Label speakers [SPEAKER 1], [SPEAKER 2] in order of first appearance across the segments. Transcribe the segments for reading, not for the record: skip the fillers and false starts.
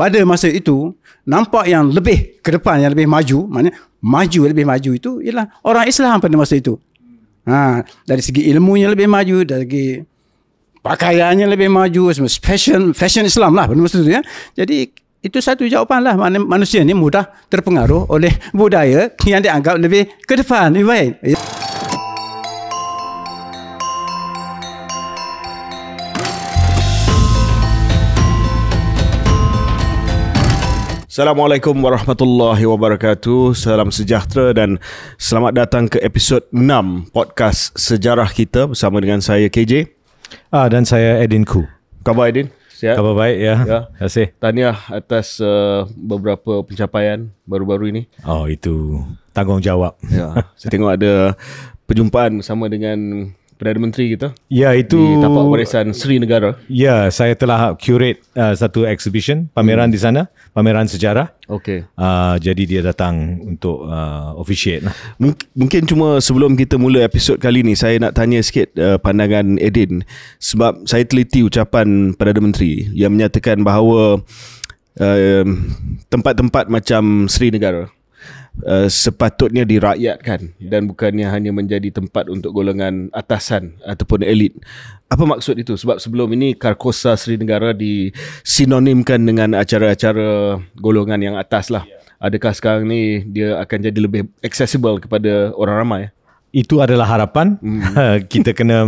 [SPEAKER 1] pada masa itu nampak yang lebih ke depan, yang lebih maju, maknanya lebih maju itu ialah orang Islam pada masa itu. Dari segi ilmunya lebih maju, dari segi pakaiannya lebih maju, fashion Islam lah pada masa itu ya. Jadi itu satu jawapan lah, manusia ni mudah terpengaruh oleh budaya yang dianggap lebih ke depan, lebih baik.
[SPEAKER 2] Assalamualaikum warahmatullahi wabarakatuh. Salam sejahtera dan selamat datang ke episod 6 podcast Sejarah Kita bersama dengan saya KJ
[SPEAKER 3] dan saya Edin Ku.
[SPEAKER 2] Khabar Edin? Sihat?
[SPEAKER 3] Khabar baik ya. Terima kasih.
[SPEAKER 2] Tahniah atas beberapa pencapaian baru-baru ini.
[SPEAKER 3] Oh, itu tanggungjawab.
[SPEAKER 2] Ya, saya tengok ada perjumpaan bersama dengan Perdana Menteri kita.
[SPEAKER 3] Ya, itu
[SPEAKER 2] di Tapak Warisan Sri Negara.
[SPEAKER 3] Ya, saya telah curate satu exhibition, pameran di sana, pameran sejarah.
[SPEAKER 2] Okey.
[SPEAKER 3] Jadi dia datang untuk officiate lah.
[SPEAKER 2] Mungkin cuma sebelum kita mula episod kali ni, saya nak tanya sikit pandangan Edin, sebab saya teliti ucapan Perdana Menteri yang menyatakan bahawa tempat-tempat macam Sri Negara sepatutnya dirakyatkan dan bukannya hanya menjadi tempat untuk golongan atasan ataupun elit. Apa maksud itu? Sebab sebelum ini Karkosa Sri Negara disinonimkan dengan acara-acara golongan yang atas lah. Adakah sekarang ni dia akan jadi lebih accessible kepada orang ramai?
[SPEAKER 3] Itu adalah harapan. Kita kena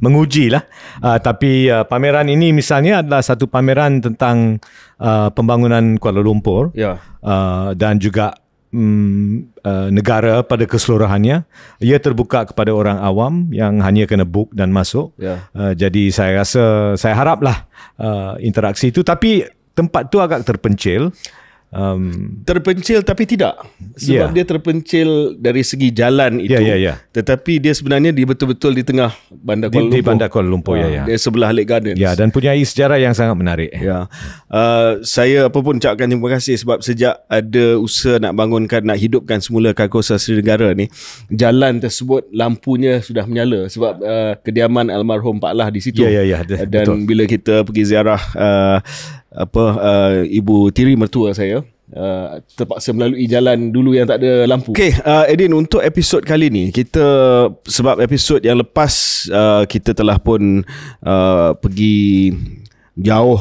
[SPEAKER 3] menguji lah. Tapi pameran ini misalnya adalah satu pameran tentang pembangunan Kuala Lumpur, dan juga negara pada keseluruhannya. Ia terbuka kepada orang awam yang hanya kena book dan masuk. Jadi saya rasa, saya haraplah interaksi itu. Tapi tempat tu agak terpencil.
[SPEAKER 2] Terpencil tapi tidak, sebab dia terpencil dari segi jalan itu. Tetapi dia sebenarnya betul-betul di tengah Bandar Kuala Lumpur. Di
[SPEAKER 3] Bandar Kuala Lumpur,
[SPEAKER 2] Dia sebelah Lake Gardens.
[SPEAKER 3] Dan punya sejarah yang sangat menarik.
[SPEAKER 2] Saya apa pun ucapkan terima kasih sebab sejak ada usaha nak bangunkan, nak hidupkan semula Karkosa Sri Negara ni, jalan tersebut lampunya sudah menyala sebab kediaman almarhum Pak Lah di situ. Dan betul. Bila kita pergi ziarah ibu tiri mertua saya, terpaksa melalui jalan dulu yang tak ada lampu. Okey, Edin, untuk episod kali ni kita, sebab episod yang lepas kita telah pun pergi jauh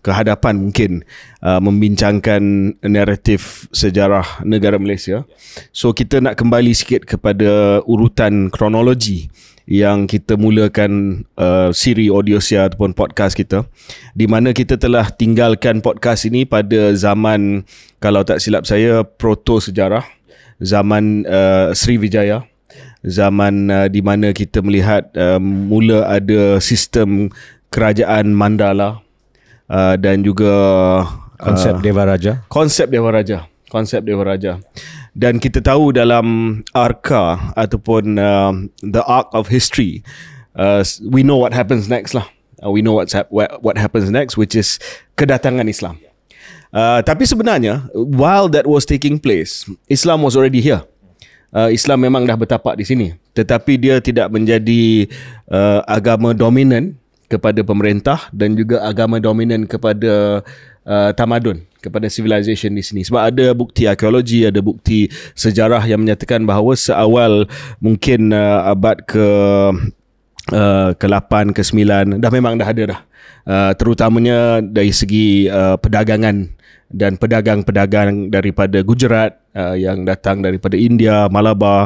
[SPEAKER 2] ke hadapan mungkin, membincangkan naratif sejarah negara Malaysia. So kita nak kembali sikit kepada urutan kronologi yang kita mulakan siri Audiosia ataupun podcast kita, di mana kita telah tinggalkan podcast ini pada zaman, kalau tak silap saya, proto sejarah, zaman Sriwijaya, zaman di mana kita melihat mula ada sistem kerajaan Mandala, dan juga
[SPEAKER 3] konsep Dewa Raja. Dan kita tahu dalam arka ataupun the arc of history, we know what happens next lah. We know what happens next, which is kedatangan Islam. Tapi sebenarnya while that was taking place, Islam was already here. Islam memang dah bertapak di sini, tetapi dia tidak menjadi agama dominan kepada pemerintah dan juga agama dominan kepada tamadun, kepada civilization di sini. Sebab ada bukti arkeologi, ada bukti sejarah yang menyatakan bahawa seawal mungkin abad ke-8, ke-9 memang dah ada dah. Terutamanya dari segi perdagangan dan pedagang-pedagang daripada Gujarat, yang datang daripada India, Malabar,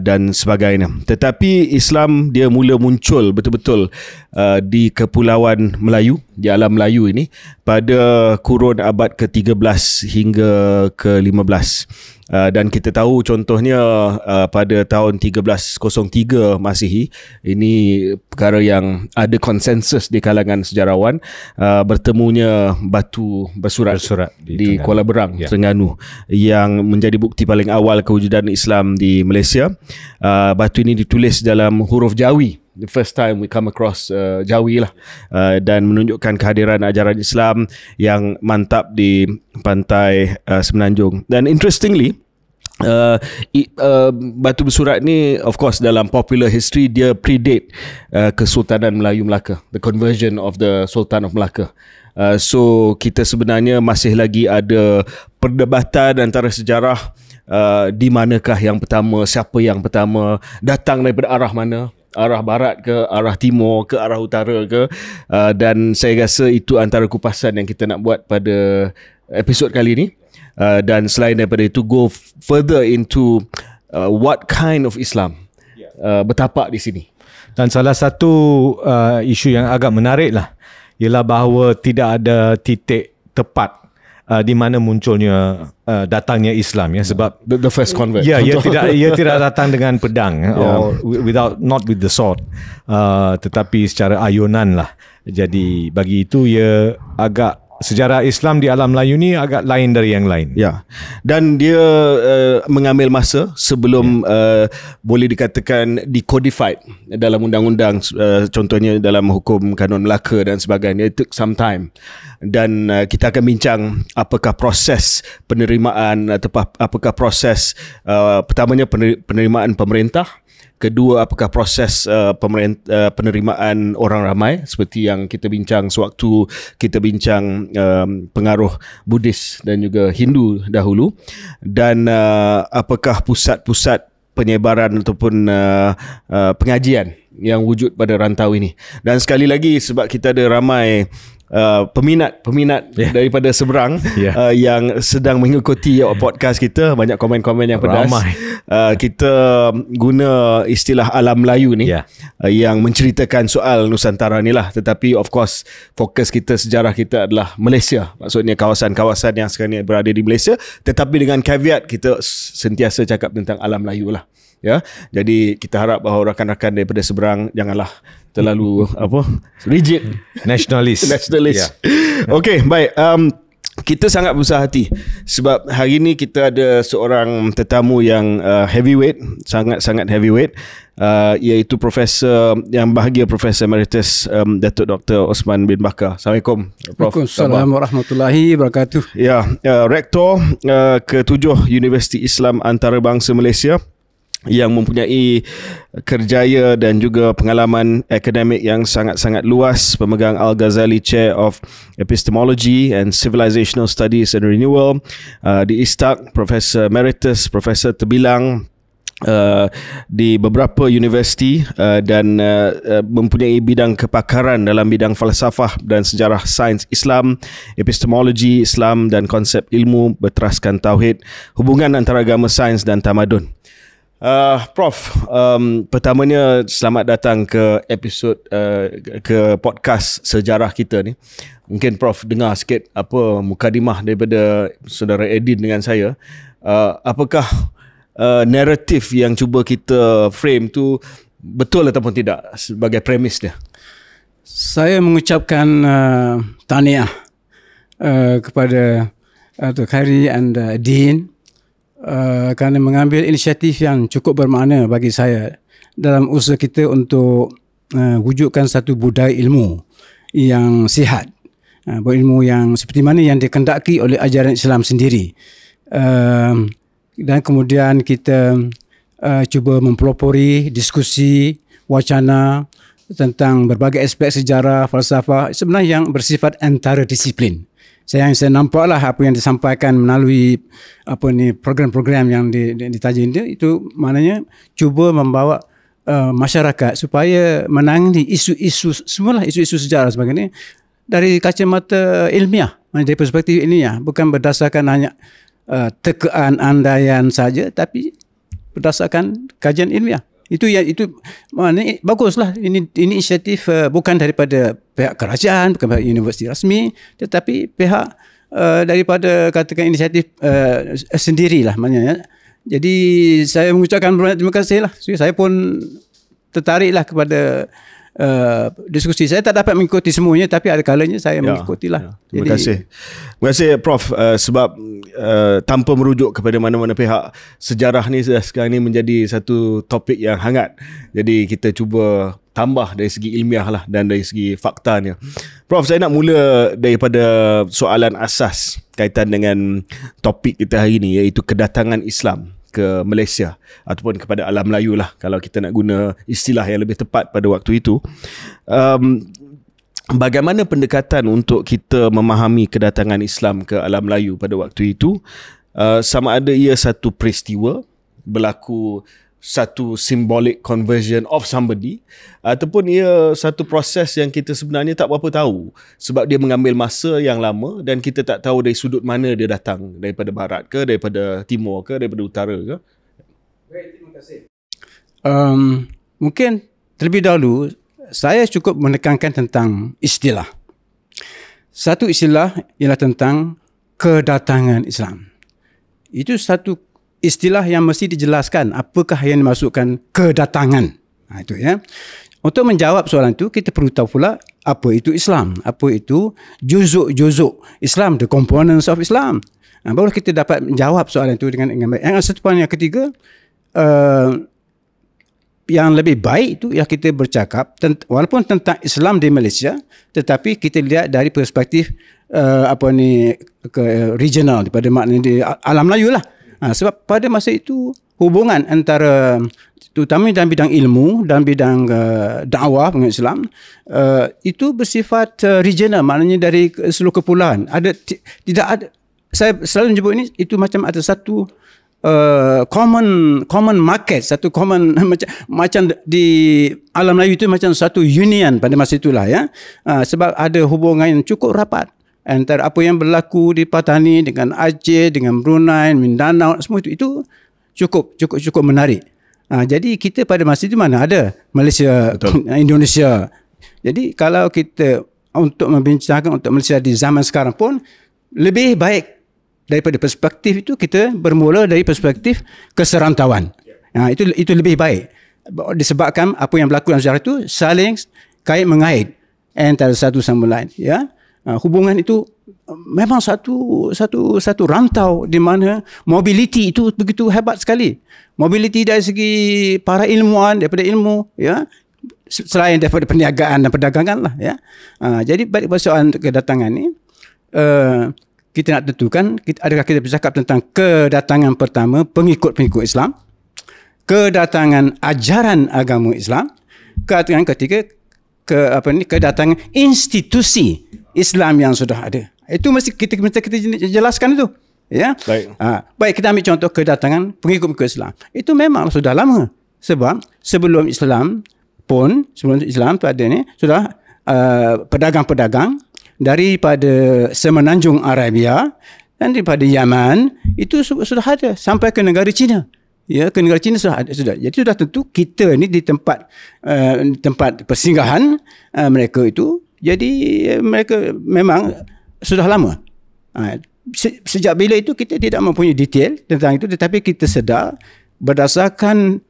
[SPEAKER 3] dan sebagainya. Tetapi Islam dia mula muncul betul-betul di Kepulauan Melayu, di alam Melayu ini, pada kurun abad ke-13 hingga ke-15. Dan kita tahu contohnya pada tahun 1303 Masihi, ini perkara yang ada konsensus di kalangan sejarawan, bertemunya batu bersurat di Kuala Berang, Terengganu, yang menjadi bukti paling awal kewujudan Islam di Malaysia. Batu ini ditulis dalam huruf Jawi. The first time we come across Jawi lah, dan menunjukkan kehadiran ajaran Islam yang mantap di pantai Semenanjung. Dan interestingly, batu bersurat ni, of course, dalam popular history dia predate Kesultanan Melayu Melaka, the conversion of the Sultan of Melaka. So kita sebenarnya masih lagi ada perdebatan antara sejarah di manakah yang pertama, siapa yang pertama, datang daripada arah mana, arah barat ke, arah timur ke, arah utara ke, dan saya rasa itu antara kupasan yang kita nak buat pada episod kali ini. Dan selain daripada itu, go further into what kind of Islam bertapak di sini.
[SPEAKER 4] Dan salah satu isu yang agak menarik lah ialah bahawa tidak ada titik tepat di mana munculnya datangnya Islam, ya, sebab
[SPEAKER 3] the first convert.
[SPEAKER 4] Ya, ia tidak datang dengan pedang, or not with the sword, tetapi secara ayunan lah. Jadi bagi itu ia agak, sejarah Islam di alam Melayu ni agak lain dari yang lain.
[SPEAKER 3] Ya. Dan dia mengambil masa sebelum boleh dikatakan decodified dalam undang-undang, contohnya dalam hukum kanun Melaka dan sebagainya. It took some time. Dan kita akan bincang apakah proses penerimaan atau apakah proses pertamanya penerimaan pemerintah, kedua apakah proses penerimaan orang ramai seperti yang kita bincang sewaktu kita bincang pengaruh Buddhis dan juga Hindu dahulu, dan apakah pusat-pusat penyebaran ataupun pengajian yang wujud pada rantau ini. Dan sekali lagi, sebab kita ada ramai peminat daripada seberang yang sedang mengikuti podcast kita, banyak komen-komen yang pedas. Kita guna istilah alam Melayu ni yang menceritakan soal Nusantara ni lah, tetapi of course fokus kita, sejarah kita adalah Malaysia, maksudnya kawasan-kawasan yang sekarang ni berada di Malaysia, tetapi dengan caveat kita sentiasa cakap tentang alam Melayu lah, ya. Jadi kita harap bahawa rakan-rakan daripada seberang janganlah terlalu rigid, nationalist. Okey, baik. Kita sangat besar hati sebab hari ni kita ada seorang tetamu yang heavyweight, sangat-sangat heavyweight, iaitu Profesor yang bahagia, Profesor Emeritus Datuk Dr. Osman bin Bakar. Assalamualaikum, Prof.
[SPEAKER 1] Waalaikumsalam warahmatullahi wabarakatuh.
[SPEAKER 3] Ya, Rektor ke-7 Universiti Islam Antarabangsa Malaysia, yang mempunyai kerjaya dan juga pengalaman akademik yang sangat-sangat luas, pemegang Al-Ghazali Chair of Epistemology and Civilizational Studies and Renewal di ISTAC, Profesor Emeritus, Profesor terbilang di beberapa universiti, dan mempunyai bidang kepakaran dalam bidang falsafah dan sejarah sains Islam, epistemologi Islam dan konsep ilmu berteraskan tauhid, hubungan antara agama, sains dan tamadun. Prof, pertamanya selamat datang ke episod ke podcast sejarah kita ni. Mungkin Prof dengar sikit apa mukadimah daripada saudara Edin dengan saya. Apakah naratif yang cuba kita frame tu betul ataupun tidak sebagai premis dia?
[SPEAKER 1] Saya mengucapkan tahniah kepada Dr. Khairi and Dean kerana mengambil inisiatif yang cukup bermakna bagi saya dalam usaha kita untuk wujudkan satu budaya ilmu yang sihat, berilmu yang seperti mana yang dikendaki oleh ajaran Islam sendiri, dan kemudian kita cuba mempelopori diskusi wacana tentang berbagai aspek sejarah, falsafah sebenarnya yang bersifat antara-disiplin. Saya nampaklah apa yang disampaikan melalui program-program yang ditaja itu maknanya cuba membawa masyarakat supaya menangani isu-isu, semualah isu-isu sejarah sebagainya dari kacamata ilmiah, dari perspektif ilmiah, bukan berdasarkan hanya tekaan andaian saja, tapi berdasarkan kajian ilmiah. Itu maknanya baguslah. Ini inisiatif bukan daripada pihak kerajaan, bukan pihak universiti rasmi, tetapi pihak daripada katakan inisiatif sendirilah maknanya. Jadi saya mengucapkan banyak terima kasih lah. Saya pun tertariklah kepada diskusi. Saya tak dapat mengikuti semuanya, tapi ada kalanya saya mengikutilah.
[SPEAKER 3] Terima kasih. Terima kasih Prof, sebab tanpa merujuk kepada mana-mana pihak, sejarah ni sekarang ni menjadi satu topik yang hangat. Jadi kita cuba tambah dari segi ilmiah lah dan dari segi faktanya. Prof, saya nak mula daripada soalan asas kaitan dengan topik kita hari ni, iaitu kedatangan Islam ke Malaysia ataupun kepada alam Melayu lah, kalau kita nak guna istilah yang lebih tepat pada waktu itu. bagaimana pendekatan untuk kita memahami kedatangan Islam ke alam Melayu pada waktu itu? Sama ada ia satu peristiwa berlaku, satu symbolic conversion of somebody, ataupun ia satu proses yang kita sebenarnya tak berapa tahu sebab dia mengambil masa yang lama dan kita tak tahu dari sudut mana dia datang, daripada barat ke, daripada timur ke, daripada utara ke.
[SPEAKER 1] Baik, terima kasih. Mungkin terlebih dahulu saya cukup menekankan tentang istilah. Satu istilah ialah tentang kedatangan Islam. Itu satu istilah yang mesti dijelaskan apakah yang dimaksudkan kedatangan. Itu ya. Untuk menjawab soalan itu kita perlu tahu pula apa itu Islam, apa itu juzuk-juzuk Islam, the components of Islam. Baru kita dapat menjawab soalan itu dengan baik. Yang satu poin yang ketiga, yang lebih baik itu ya kita bercakap walaupun tentang Islam di Malaysia, tetapi kita lihat dari perspektif regional, daripada maknanya di alam Melayu lah. Sebab pada masa itu hubungan antara terutama dalam bidang ilmu dan bidang dakwah mengenai Islam itu bersifat regional, maknanya dari seluruh kepulauan. Tidak ada, saya selalu menyebut ini itu macam ada satu common market, satu common macam di alam Melayu itu macam satu union pada masa itulah ya. Sebab ada hubungan yang cukup rapat antara apa yang berlaku di Patani dengan Aceh, dengan Brunei, Mindanao, semua itu cukup menarik. Jadi kita pada masa itu mana ada Malaysia, Indonesia. Jadi kalau kita untuk membincangkan untuk Malaysia di zaman sekarang pun lebih baik daripada perspektif itu kita bermula dari perspektif keserantauan. Itu lebih baik. Disebabkan apa yang berlaku dalam sejarah itu saling kait mengait antara satu sama lain, ya. Hubungan itu memang satu rantau di mana mobility itu begitu hebat sekali. Mobility dari segi para ilmuwan, daripada ilmu, ya, selain daripada perniagaan dan perdagangan lah, ya. Jadi balik persoalan kedatangan ni, kita nak tentukan adakah kita bercakap tentang kedatangan pertama pengikut-pengikut Islam, kedatangan ajaran agama Islam, kedatangan ketiga kedatangan institusi Islam yang sudah ada. Itu mesti kita jelaskan itu, ya. Baik, kita ambil contoh kedatangan pengikut-pengikut Islam. Itu memang sudah lama, sebab sebelum Islam tu ada ni sudah pedagang-pedagang daripada semenanjung Arabia dan daripada Yaman itu sudah ada sampai ke negara China. Ya, ke negara China sudah. Jadi sudah tentu kita ni di tempat persinggahan mereka itu. Jadi mereka memang sudah lama. Sejak bila itu kita tidak mempunyai detail tentang itu, tetapi kita sedar berdasarkan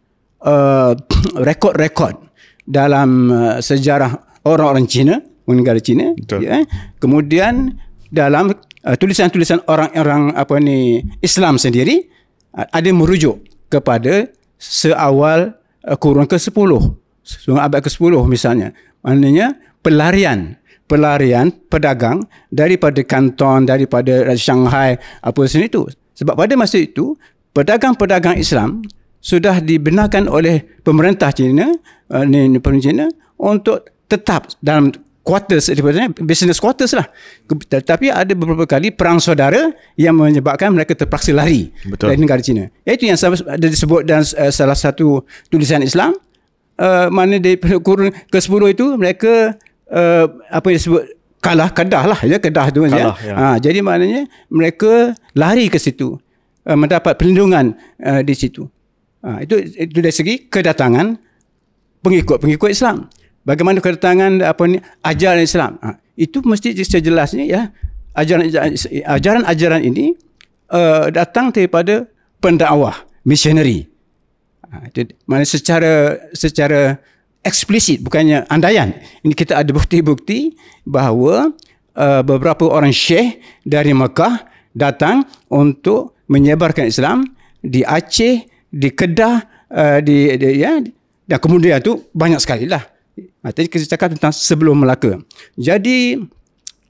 [SPEAKER 1] rekod-rekod dalam sejarah orang-orang Cina, negara Cina, ya. Kemudian dalam tulisan-tulisan orang-orang Islam sendiri ada merujuk kepada seawal kurun ke-10, abad ke-10 misalnya. Maknanya pelarian pedagang daripada Kanton, daripada Shanghai, apa semua itu. Sebab pada masa itu pedagang-pedagang Islam sudah dibenarkan oleh pemerintah China, untuk tetap dalam quarters, business quarters lah. Tetapi ada beberapa kali perang saudara yang menyebabkan mereka terpaksa lari dari negara China. Itu yang ada disebut dalam salah satu tulisan Islam, mana di kurun ke-10 itu mereka apa yang disebut Kedah lah, ya, Kedah tu ya. Jadi maknanya mereka lari ke situ, mendapat perlindungan di situ. Itu dari segi kedatangan pengikut Islam. Bagaimana kedatangan ajaran Islam? Itu mesti sejelasnya, ya. Ajaran ini datang daripada pendakwah, missionary. Itu mana secara eksplisit, bukannya andaian. Ini kita ada bukti-bukti bahawa beberapa orang syekh dari Mekah datang untuk menyebarkan Islam di Aceh, di Kedah, dan kemudian itu banyak sekali lah. Tadi kita cakap tentang sebelum Melaka. Jadi,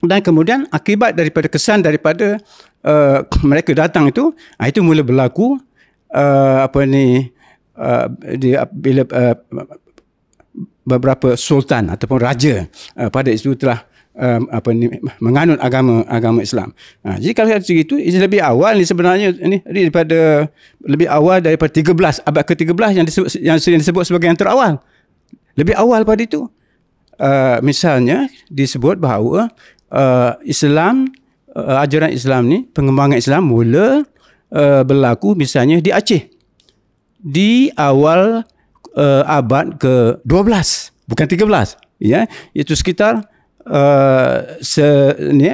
[SPEAKER 1] dan kemudian akibat daripada kesan daripada mereka datang itu mula berlaku bila beberapa sultan ataupun raja pada itu telah menganut agama Islam. Jadi kalau begitu ini lebih awal ni sebenarnya ini daripada lebih awal daripada 13 abad ke-13 yang sering disebut sebagai yang terawal. Lebih awal pada itu. Misalnya disebut bahawa Islam, ajaran Islam ni, pengembangan Islam mula berlaku misalnya di Aceh di awal abad ke-12, bukan 13, ya, itu sekitar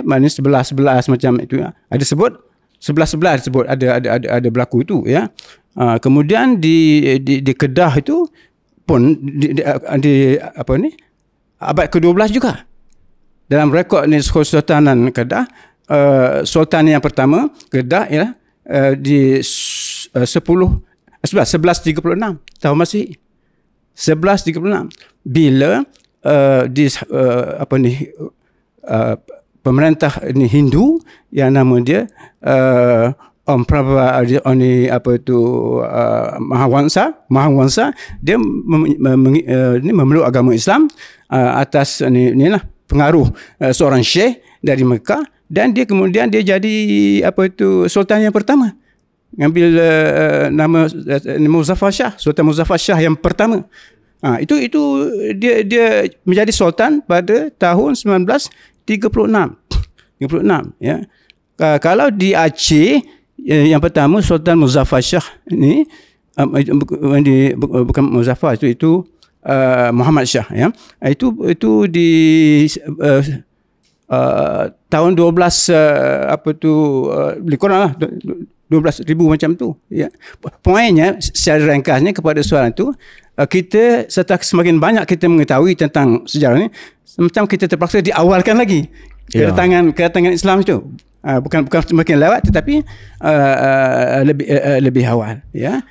[SPEAKER 1] maknanya 11 macam itu, ya. Ada sebut 11 disebut ada berlaku itu, ya. Kemudian di Kedah itu pun di apa ni, abad ke-12 juga. Dalam rekod ni Kesultanan Kedah, sultan yang pertama Kedah ialah di 1136 tahun Masihi. 1136 bila pemerintah ini Hindu yang nama dia Mahawansa, dia memeluk agama Islam atas inilah pengaruh seorang syekh dari Mekah, dan dia kemudian dia jadi sultan yang pertama, ngambil nama Muzaffar Shah, Sultan Muzaffar Shah yang pertama. Itu dia menjadi sultan pada tahun 1936. Ya. Kalau di Aceh yang pertama Sultan Muzaffar Shah ini bukan Muzaffar, itu Muhammad Shah, ya. Itu di tahun 12 lebih kurang lah 12,000 macam tu, ya. Poinnya secara ringkasnya kepada soalan itu, kita semakin banyak kita mengetahui tentang sejarah ni, macam kita terpaksa diawalkan lagi kedatangan Islam itu. Bukan semakin lewat, tetapi lebih awal, ya.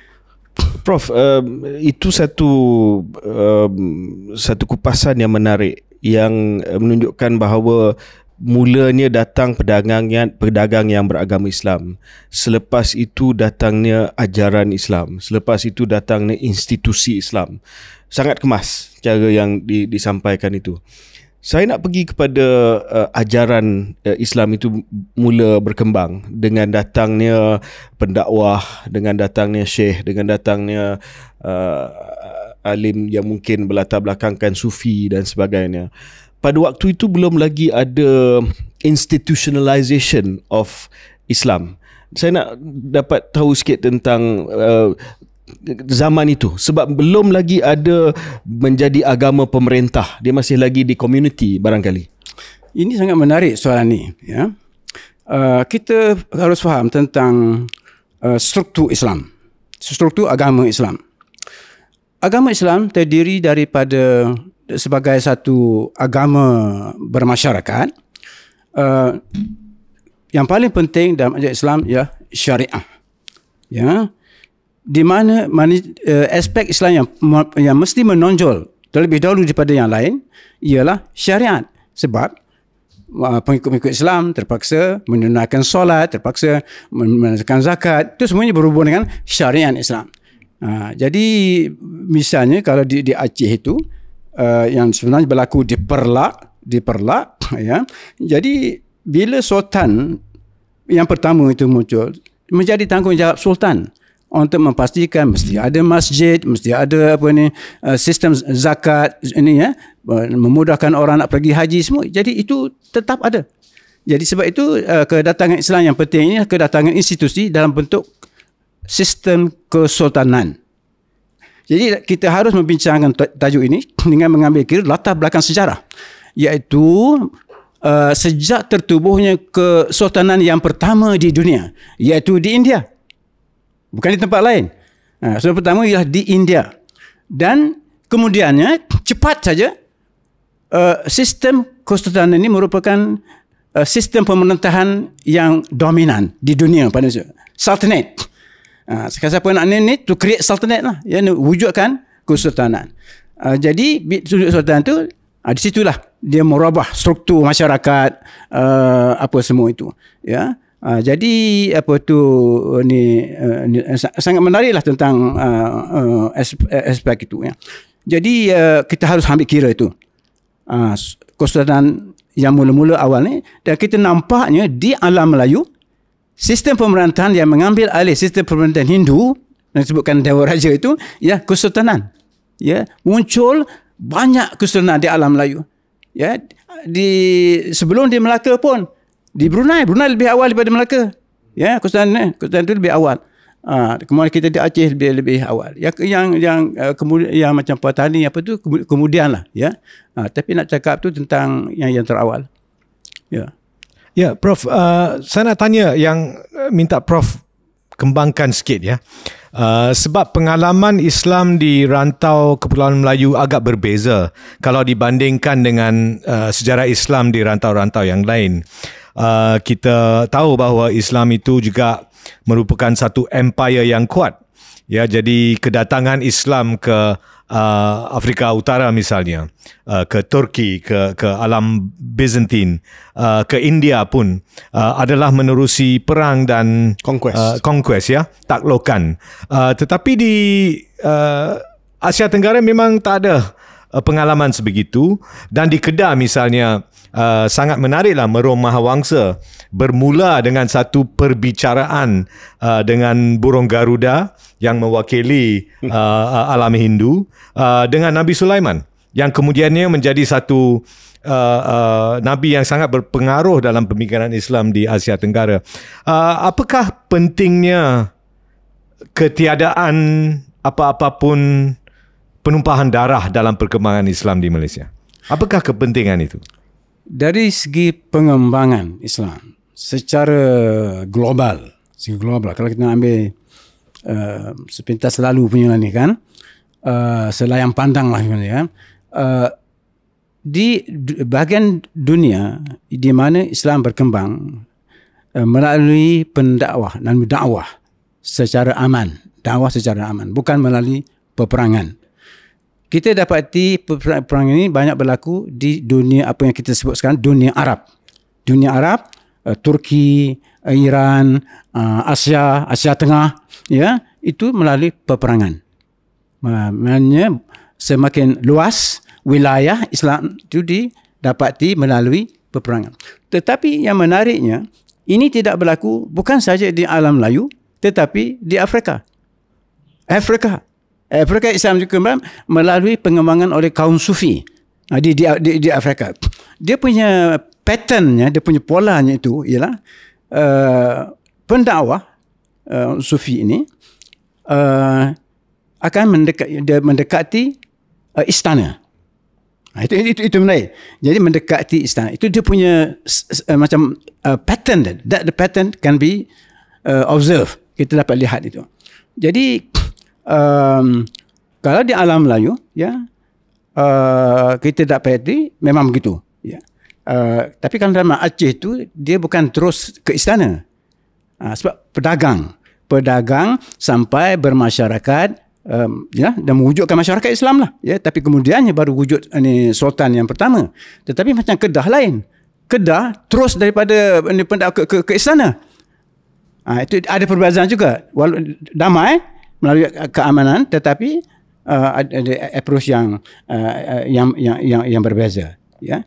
[SPEAKER 2] Prof, itu satu kupasan yang menarik yang menunjukkan bahawa mulanya datang pedagang yang beragama Islam. Selepas itu datangnya ajaran Islam. Selepas itu datangnya institusi Islam. Sangat kemas cara yang disampaikan itu. Saya nak pergi kepada ajaran Islam itu mula berkembang dengan datangnya pendakwah, dengan datangnya syekh, dengan datangnya alim yang mungkin berlatar belakangkan sufi dan sebagainya. Pada waktu itu belum lagi ada institutionalization of Islam. Saya nak dapat tahu sikit tentang zaman itu, sebab belum lagi ada menjadi agama pemerintah, dia masih lagi di community barangkali.
[SPEAKER 1] Ini sangat menarik soalan ni, ya. Kita harus faham tentang struktur Islam, struktur agama Islam. Agama Islam terdiri daripada sebagai satu agama bermasyarakat. Yang paling penting dalam ajaran Islam ialah syariah, ya. Di mana aspek Islam yang mesti menonjol terlebih dahulu daripada yang lain ialah syariat. Sebab pengikut-pengikut Islam terpaksa menunaikan solat, terpaksa menunaikan zakat. Itu semuanya berhubung dengan syariat Islam. Jadi misalnya kalau di Aceh itu yang sebenarnya berlaku di Perlak, ya. Jadi bila sultan yang pertama itu muncul, menjadi tanggungjawab sultan untuk memastikan mesti ada masjid, mesti ada sistem zakat ini, ya, memudahkan orang nak pergi haji semua. Jadi itu tetap ada. Jadi sebab itu kedatangan Islam yang penting ini kedatangan institusi dalam bentuk sistem kesultanan. Jadi kita harus membincangkan tajuk ini dengan mengambil kira latar belakang sejarah, iaitu sejak tertubuhnya kesultanan yang pertama di dunia, iaitu di India. Bukan di tempat lain. Sultan pertama ialah di India. Dan kemudiannya cepat saja sistem kesultanan ini merupakan sistem pemerintahan yang dominan di dunia pada itu. Sultanate. Siapa nak ni to create sultanate lah, ya, wujudkan kesultanan. Jadi sultan itu di situlah dia merubah struktur masyarakat, apa semua itu, ya. Jadi sangat menariklah tentang aspek itu, ya. Jadi kita harus ambil kira itu. Kesultanan yang mula-mula awal ni, dan kita nampaknya di alam Melayu sistem pemerintahan yang mengambil alih sistem pemerintahan Hindu yang disebutkan Dewa Raja itu, ya, kesultanan. Ya, muncul banyak kesultanan di alam Melayu. Ya, sebelum di Melaka pun, di Brunei lebih awal daripada Melaka. Ya, kesultanan itu lebih awal. Kemudian kita di Aceh lebih awal. Kemudian yang macam Patani apa tu kemudian lah, ya. Tapi nak cakap tu tentang yang terawal. Ya.
[SPEAKER 4] Ya, Prof, saya nak tanya yang minta Prof kembangkan sikit, ya. Sebab pengalaman Islam di rantau Kepulauan Melayu agak berbeza kalau dibandingkan dengan sejarah Islam di rantau-rantau yang lain. Kita tahu bahawa Islam itu juga merupakan satu empire yang kuat. Ya, jadi kedatangan Islam ke Afrika Utara misalnya, ke Turki, ke alam Byzantine, ke India pun adalah menerusi perang dan conquest, ya, taklukan. Tetapi di Asia Tenggara memang tak ada pengalaman sebegitu, dan di Kedah misalnya sangat menariklah Merom Mahawangsa bermula dengan satu perbicaraan dengan burung Garuda yang mewakili alam Hindu dengan Nabi Sulaiman yang kemudiannya menjadi satu Nabi yang sangat berpengaruh dalam pemikiran Islam di Asia Tenggara. Apakah pentingnya ketiadaan apa-apa pun penumpahan darah dalam perkembangan Islam di Malaysia? Apakah kepentingan itu?
[SPEAKER 1] Dari segi pengembangan Islam secara global, kalau kita ambil sepintas lalu punya ni kan, selayang pandang lah kan, di bahagian dunia di mana Islam berkembang melalui pendakwah dan dakwah secara aman, bukan melalui peperangan. Kita dapati perang ini banyak berlaku di dunia apa yang kita sebut sekarang dunia Arab. Dunia Arab, Turki, Iran, Asia Tengah, ya, itu melalui peperangan. Maknanya semakin luas wilayah Islam itu didapati melalui peperangan. Tetapi yang menariknya, ini tidak berlaku bukan saja di alam Melayu, tetapi di Afrika Islam juga melalui pengembangan oleh kaum Sufi di Afrika. Dia punya patternnya, dia punya polanya itu ialah pendakwah Sufi ini akan mendekati istana. Itu menarik. Jadi mendekati istana. Itu dia punya macam pattern. That the pattern can be observed. Kita dapat lihat itu. Jadi kalau di alam Melayu, ya, kita dapati memang begitu, ya. Tapi kalau dalam Aceh itu dia bukan terus ke istana, sebab pedagang sampai bermasyarakat, ya, dan mewujudkan masyarakat Islam lah, ya. Tapi kemudiannya baru wujud sultan yang pertama. Tetapi macam Kedah lain, Kedah terus daripada ke istana. Itu ada perbezaan juga, damai melalui keamanan, tetapi ada approach yang berbeza, ya.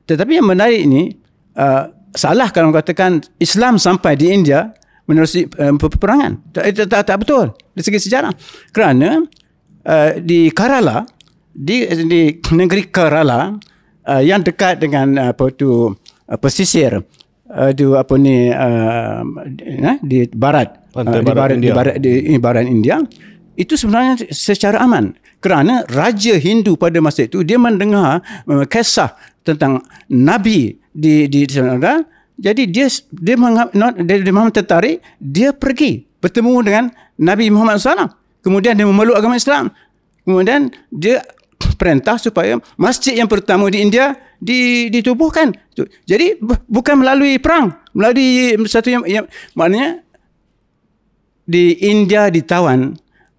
[SPEAKER 1] Tetapi yang menarik ini, salah kalau katakan Islam sampai di India menerusi peperangan. Itu tak betul dari segi sejarah. Kerana di Kerala, di negeri Kerala yang dekat dengan pesisir di barat, di barat India, itu sebenarnya secara aman. Kerana Raja Hindu pada masa itu dia mendengar kisah tentang Nabi di sana. Jadi dia memang tertarik, dia pergi bertemu dengan Nabi Muhammad SAW. Kemudian dia memeluk agama Islam. Kemudian dia perintah supaya masjid yang pertama di India ditubuhkan. Jadi bukan melalui perang, melalui satu yang maknanya di India ditawan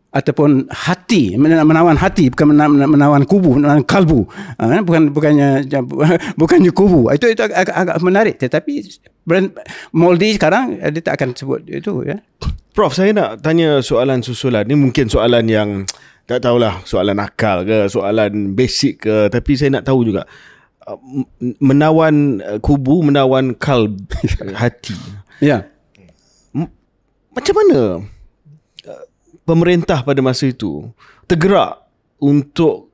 [SPEAKER 1] ataupun hati, menawan hati, bukan menawan kubu, menawan kalbu, bukannya kubu. Itu agak menarik. Tetapi Moldi sekarang dia tak akan sebut itu, ya.
[SPEAKER 2] Prof, saya nak tanya soalan susulan. Ini mungkin soalan yang
[SPEAKER 3] tak tahulah soalan akal ke, soalan basic ke, tapi saya nak tahu juga menawan kubu, menawan kalb, hati.
[SPEAKER 1] Ya.
[SPEAKER 3] Macam mana pemerintah pada masa itu tergerak untuk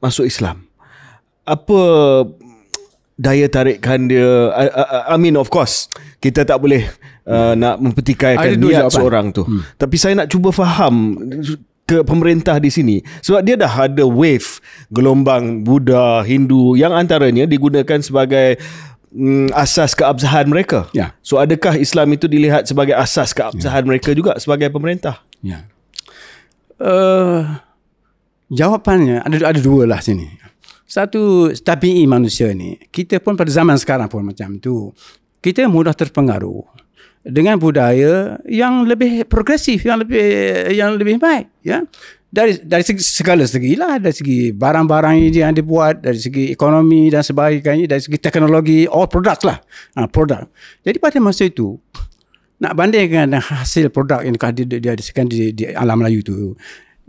[SPEAKER 3] masuk Islam? Apa daya tarikan dia? I mean, of course kita tak boleh nak mempertikaikan niat seorang tu. Tapi saya nak cuba faham ke pemerintah di sini, sebab dia dah ada wave gelombang Buddha, Hindu yang antaranya digunakan sebagai asas keabsahan mereka.
[SPEAKER 1] Ya.
[SPEAKER 3] So adakah Islam itu dilihat sebagai asas keabsahan mereka juga sebagai pemerintah?
[SPEAKER 1] Ya. Jawapannya ada dua lah sini. Satu, tabi'i manusia ni, kita pun pada zaman sekarang pun macam tu. Kita mudah terpengaruh dengan budaya yang lebih progresif, yang lebih baik, ya. Dari segala segi lah, dari segi barang-barang yang dibuat, dari segi ekonomi dan sebagainya, dari segi teknologi, all products lah, produk. Jadi pada masa itu nak bandingkan hasil produk yang dihasilkan di alam Melayu tu,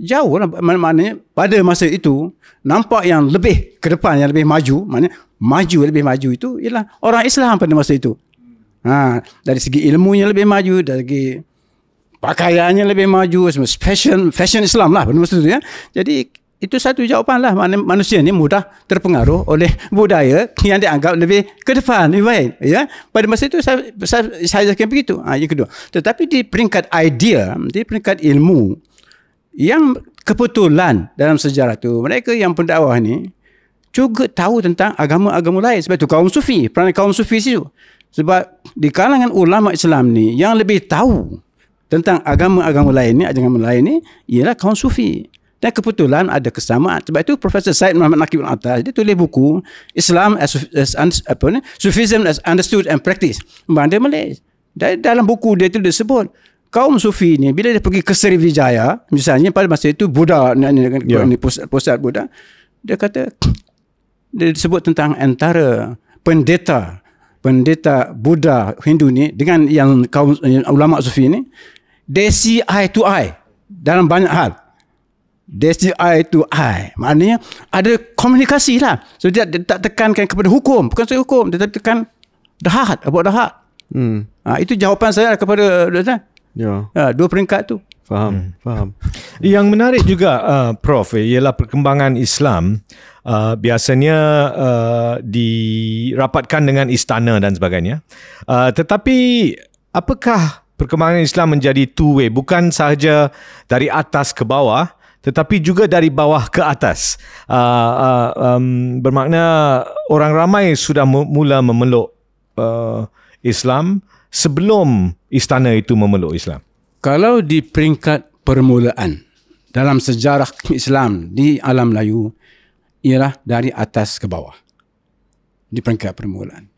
[SPEAKER 1] jauh lah. Maknanya pada masa itu nampak yang lebih ke depan, yang lebih maju, maknanya lebih maju itu ialah orang Islam pada masa itu. Dari segi ilmunya lebih maju, dari segi pakaiannya lebih maju, fashion Islam lah pada masa itu, ya. Jadi itu satu jawapan lah. Manusia ni mudah terpengaruh oleh budaya yang dianggap lebih ke depan, lebih baik, ya. Pada masa itu saya akan begitu. Yang kedua, tetapi di peringkat idea, di peringkat ilmu, yang kebetulan dalam sejarah tu mereka yang pendakwah ni juga tahu tentang agama-agama lain. Sebab itu kaum Sufi, peranan kaum Sufi situ. Sebab di kalangan ulama Islam ni yang lebih tahu tentang agama-agama lain ni ialah kaum Sufi. Dan kebetulan ada kesamaan. Sebab itu Profesor Said Muhammad Naqib al-Atas dia tulis buku Islam Sufism as Understood and Practiced. Dia menulis. Dalam buku dia tu disebut kaum Sufi ni bila dia pergi ke Sriwijaya, misalnya pada masa itu Buddha ni pusat Buddha, dia kata, dia disebut tentang antara pendeta Buddha Hindu ni dengan yang kaum ulama Sufi ni, they see eye to eye dalam banyak hal. They see eye to eye, maknanya ada komunikasi lah. So dia tak tekankan kepada hukum, bukan saja hukum, tetapi tekan the heart, about the heart. Itu jawapan saya kepada dua peringkat tu.
[SPEAKER 3] Faham.
[SPEAKER 4] Yang menarik juga Prof, ialah perkembangan Islam biasanya dirapatkan dengan istana dan sebagainya. Tetapi apakah perkembangan Islam menjadi two way, bukan sahaja dari atas ke bawah, tetapi juga dari bawah ke atas? Bermakna orang ramai sudah mula memeluk Islam sebelum istana itu memeluk Islam.
[SPEAKER 1] Kalau di peringkat permulaan dalam sejarah Islam di alam Melayu ialah dari atas ke bawah. Di peringkat permulaan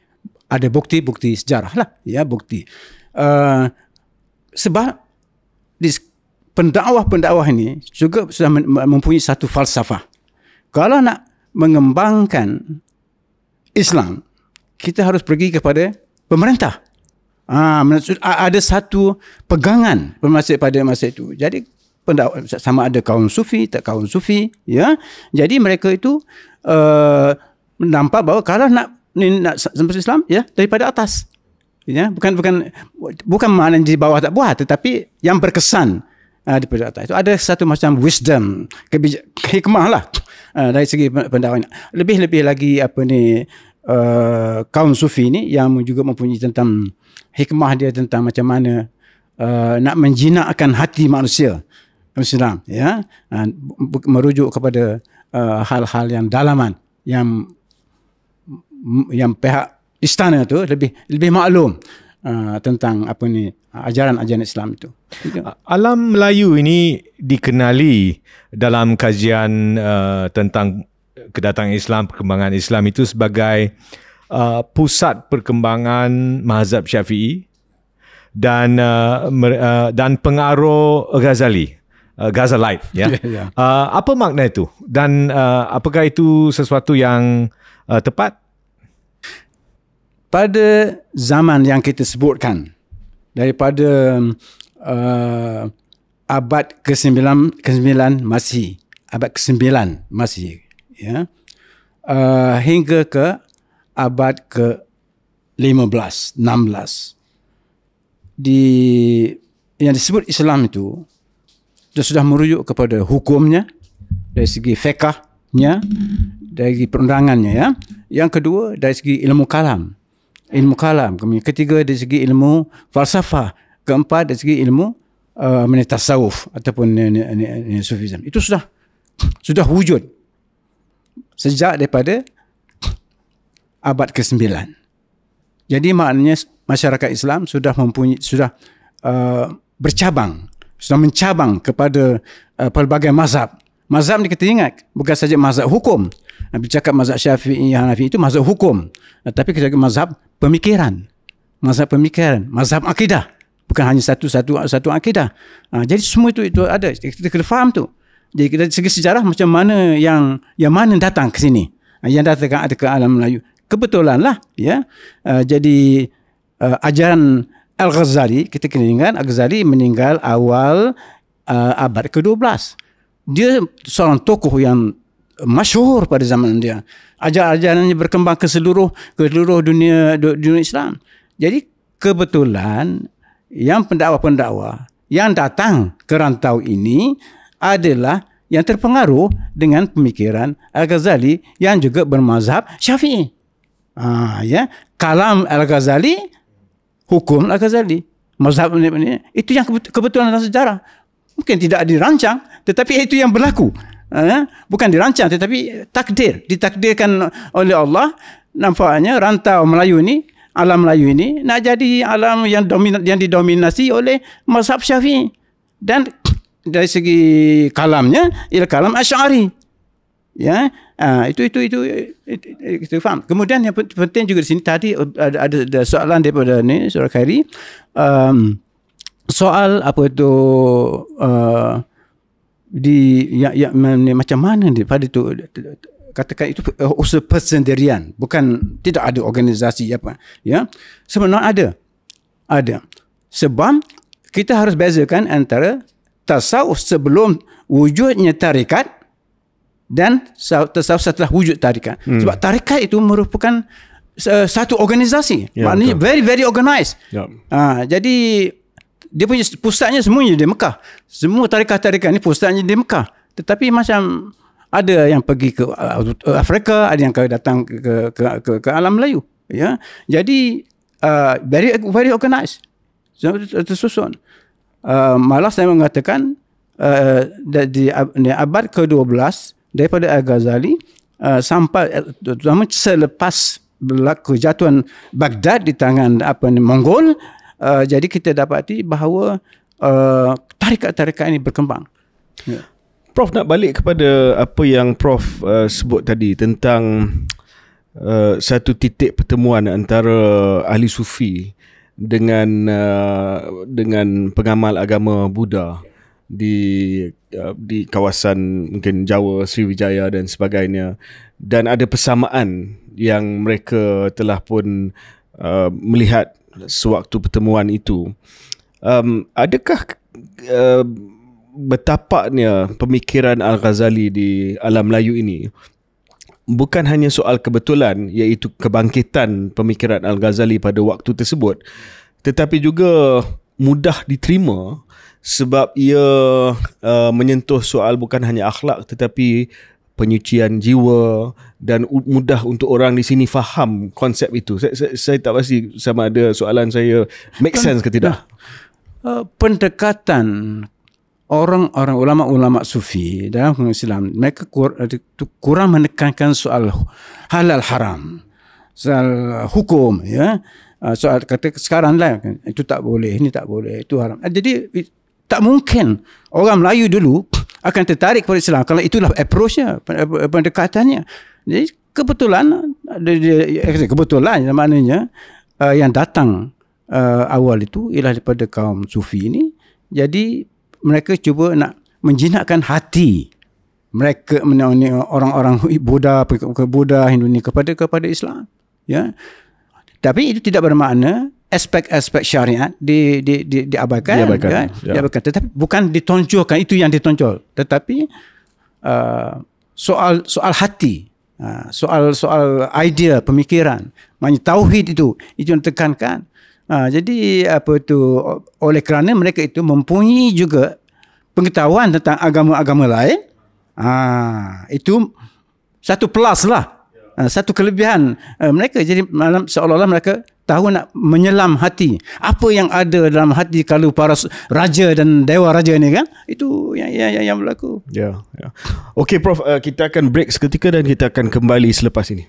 [SPEAKER 1] ada bukti-bukti sejarah lah, ya, bukti. Sebab di pendakwah ini juga sudah mempunyai satu falsafah. Kalau nak mengembangkan Islam, kita harus pergi kepada pemerintah. Ada satu pegangan pada masa itu. Jadi sama ada kaum Sufi, tak kaum Sufi, ya. Jadi mereka itu nampak bahawa kalau nak sampai Islam, ya, daripada atas. Ya, bukan maknanya di bawah tak buat, tetapi yang berkesan daripada atas. Itu ada satu macam wisdom, hikmah lah dari segi pendakwaan. Lebih lagi kaum Sufi ni yang juga mempunyai tentang hikmah dia tentang macam mana nak menjinakkan hati manusia Islam, ya, merujuk kepada hal-hal yang dalaman yang pihak istana tu lebih maklum tentang ajaran-ajaran Islam itu.
[SPEAKER 4] Alam Melayu ini dikenali dalam kajian tentang kedatangan Islam, perkembangan Islam itu sebagai pusat perkembangan mazhab Syafi'i dan pengaruh Ghazalite, ya. Apa makna itu dan apakah itu sesuatu yang tepat?
[SPEAKER 1] Pada zaman yang kita sebutkan daripada abad ke-9 Masihi. Abad ke-9 Masihi. Ya. Hingga ke abad ke-15, 16. Yang disebut Islam itu sudah merujuk kepada hukumnya, dari segi fiqahnya, dari segi perundangannya. Ya. Yang kedua, dari segi ilmu kalam. Ketiga, dari segi ilmu falsafah. Keempat, dari segi ilmu tasawuf ataupun sufism. Itu sudah wujud sejak daripada abad ke-9. Jadi maknanya masyarakat Islam sudah bercabang, sudah mencabang kepada pelbagai mazhab. Mazhab ni kita ingat bukan saja mazhab hukum. Bercakap mazhab Syafi'i, Hanafi itu mazhab hukum. Tapi kita mazhab pemikiran, mazhab akidah. Bukan hanya satu akidah. Jadi semua itu ada. Kita kena faham tu. Jadi dari segi sejarah macam mana yang mana datang ke sini. Yang datang ada ke alam Melayu. Kebetulan lah. Ya. Jadi ajaran Al-Ghazali, kita kena ingat Al-Ghazali meninggal awal abad ke-12. Dia seorang tokoh yang masyhur pada zaman dia. Ajaran-ajarannya berkembang ke seluruh dunia Islam. Jadi kebetulan yang pendakwa-pendakwa yang datang ke rantau ini adalah yang terpengaruh dengan pemikiran Al-Ghazali yang juga bermazhab Syafi'i. Ya, kalam Al-Ghazali, hukum Al-Ghazali, mazhab ini, itu yang kebetulan dalam sejarah. Mungkin tidak dirancang, tetapi itu yang berlaku. Bukan dirancang, tetapi ditakdirkan oleh Allah. Nampaknya rantau Melayu ini, alam Melayu ini nak jadi alam yang didominasi oleh mazhab Syafi'i. Dan dari segi kalamnya ialah kalam Asy'ari. Ya, itu kita faham. Kemudian yang penting juga di sini tadi ada soalan daripada ni Saudara Khairi, soal apa itu macam mana pada itu, katakan itu usaha persendirian, bukan tidak ada organisasi apa. Ya, sebenarnya ada. Sebab kita harus bezakan antara tasawuf sebelum wujudnya tarikat dan tasawuf setelah wujud tarikat. Sebab tarikat itu merupakan satu organisasi. Maknanya betul. Very very organized. Jadi dia punya pusatnya semuanya di Mekah. Semua tarikat-tarikat ni pusatnya di Mekah. Tetapi macam ada yang pergi ke Afrika, ada yang datang ke alam Melayu. Ya. Jadi very very organized. Tersusun. Malah saya mengatakan di abad ke-12 daripada Al-Ghazali sampai terutama selepas berlaku jatuhan Baghdad di tangan Mongol, jadi kita dapati bahawa tarikat-tarikat ini berkembang. Ya.
[SPEAKER 2] Prof, nak balik kepada apa yang Prof sebut tadi tentang satu titik pertemuan antara ahli sufi dengan pengamal agama Buddha di kawasan mungkin Jawa, Sriwijaya dan sebagainya, dan ada persamaan yang mereka telah pun melihat sewaktu pertemuan itu. Adakah betapanya pemikiran Al-Ghazali di alam Melayu ini bukan hanya soal kebetulan, iaitu kebangkitan pemikiran Al-Ghazali pada waktu tersebut, tetapi juga mudah diterima sebab ia menyentuh soal bukan hanya akhlak tetapi penyucian jiwa, dan mudah untuk orang di sini faham konsep itu. Saya tak pasti sama ada soalan saya make sense ke tidak.
[SPEAKER 1] Pendekatan orang-orang ulama-ulama sufi dalam Islam, mereka kurang menekankan soal halal haram, soal hukum, ya, soal kata sekarang lah itu tak boleh, ini tak boleh, itu haram. Jadi tak mungkin orang Melayu dulu akan tertarik kepada Islam kalau itulah approach-nya, pendekatannya. Jadi kebetulan maknanya yang datang awal itu ialah daripada kaum sufi ini. Jadi mereka cuba nak menjinakkan hati mereka, orang-orang Buddha, Hindu ni kepada Islam. Ya. Tapi itu tidak bermakna aspek-aspek syariat diabaikan,
[SPEAKER 2] Diabaikan, ya.
[SPEAKER 1] diabaikan. Tetapi bukan ditonjolkan, itu yang ditonjol, tetapi soal hati, soal idea, pemikiran, maknanya tauhid itu yang ditekankan. Jadi oleh kerana mereka itu mempunyai juga pengetahuan tentang agama-agama lain, itu satu plus lah, satu kelebihan mereka. Jadi seolah-olah mereka tahu nak menyelam hati. Apa yang ada dalam hati kalau para raja dan dewa raja ni kan, itu yang berlaku.
[SPEAKER 2] Ya. Okey Prof, kita akan break seketika dan kita akan kembali selepas ini.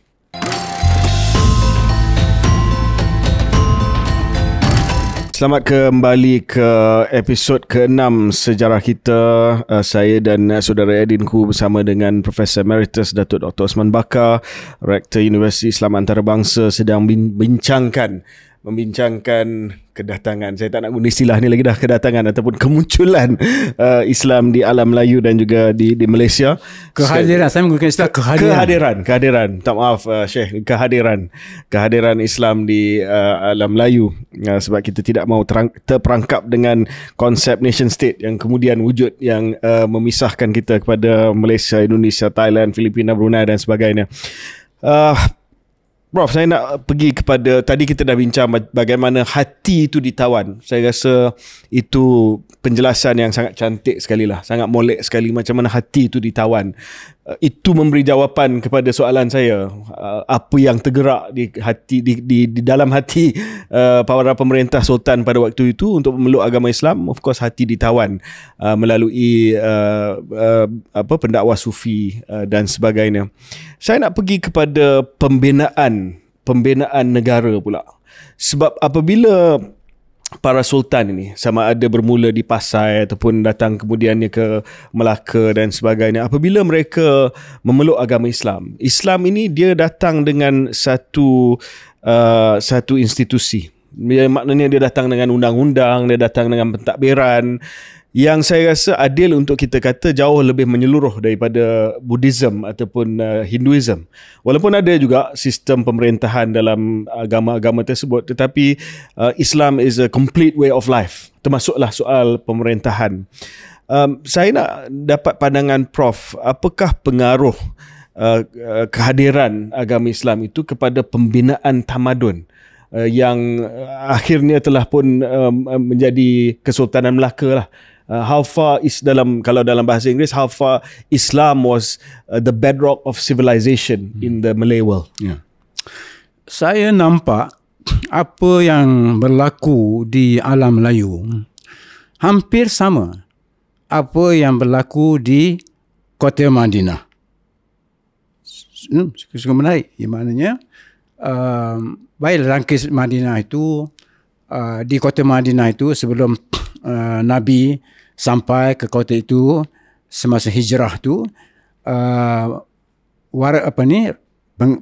[SPEAKER 2] Selamat kembali ke episod ke-6 sejarah kita. Saya dan saudara Edinku bersama dengan Profesor Emeritus Datuk Dr. Osman Bakar, Rektor Universiti Islam Antarabangsa, sedang membincangkan kedatangan, saya tak nak guna istilah ni lagi dah, kedatangan ataupun kemunculan Islam di alam Melayu dan juga di Malaysia.
[SPEAKER 1] Kehadiran, saya menggunakan istilah
[SPEAKER 2] kehadiran. Tak maaf Syekh, kehadiran Islam di alam Melayu, sebab kita tidak mahu terperangkap dengan konsep nation state yang kemudian wujud, yang memisahkan kita kepada Malaysia, Indonesia, Thailand, Filipina, Brunei dan sebagainya. Prof, saya nak pergi kepada, tadi kita dah bincang bagaimana hati itu ditawan. Saya rasa itu penjelasan yang sangat cantik sekali lah, sangat molek sekali macam mana hati itu ditawan. Itu memberi jawapan kepada soalan saya, apa yang tergerak di hati, di dalam hati para pemerintah sultan pada waktu itu untuk memeluk agama Islam. Of course hati ditawan melalui pendakwa sufi dan sebagainya. Saya nak pergi kepada pembinaan negara pula. Sebab apabila para sultan ini, sama ada bermula di Pasai ataupun datang kemudiannya ke Melaka dan sebagainya, apabila mereka memeluk agama Islam, Islam ini dia datang dengan satu institusi. Maknanya dia datang dengan undang-undang, dia datang dengan pentadbiran yang saya rasa adil untuk kita kata jauh lebih menyeluruh daripada Buddhism ataupun Hinduism. Walaupun ada juga sistem pemerintahan dalam agama-agama tersebut, tetapi Islam is a complete way of life, termasuklah soal pemerintahan. Saya nak dapat pandangan Prof, apakah pengaruh kehadiran agama Islam itu kepada pembinaan tamadun yang akhirnya telah pun menjadi Kesultanan Melaka lah. How far is kalau dalam bahasa Inggeris, how far Islam was the bedrock of civilization in the Malay world.
[SPEAKER 1] Yeah. Saya nampak apa yang berlaku di alam Melayu hampir sama apa yang berlaku di Kota Madinah. Cukup menarik. Yang maknanya baiklah rangkis Madinah itu, di Kota Madinah itu sebelum Nabi sampai ke kota itu semasa hijrah tu,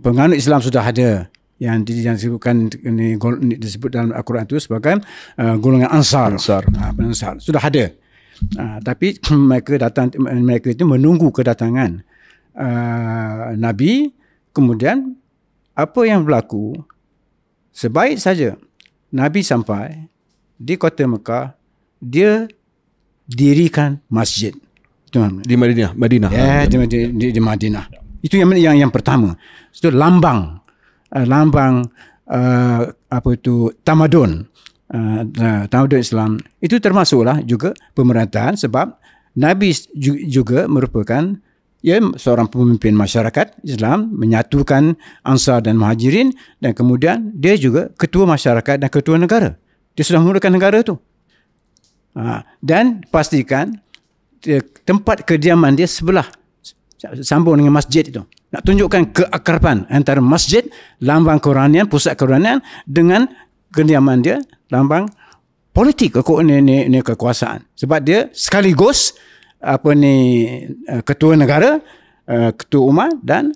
[SPEAKER 1] penganut Islam sudah ada yang disebutkan disebut dalam Al-Quran itu sebagai golongan Ansar. Ansar sudah ada. Tapi mereka itu menunggu kedatangan Nabi. Kemudian apa yang berlaku, sebaik saja Nabi sampai di kota Mekah, dia dirikan masjid
[SPEAKER 2] di Madinah.
[SPEAKER 1] Ya, di Madinah. Itu yang pertama. Itu lambang tamadun, tamadun Islam. Itu termasuklah juga pemerintahan, sebab Nabi juga merupakan seorang pemimpin masyarakat Islam, menyatukan Ansar dan Muhajirin, dan kemudian dia juga ketua masyarakat dan ketua negara. Dia sudah memulakan negara tu. Dan pastikan tempat kediaman dia sebelah, sambung dengan masjid itu. Nak tunjukkan keakraban antara masjid, lambang Quranian, pusat Quranian, dengan kediaman dia, lambang politik kekuasaan. Sebab dia sekaligus ketua negara, ketua umat dan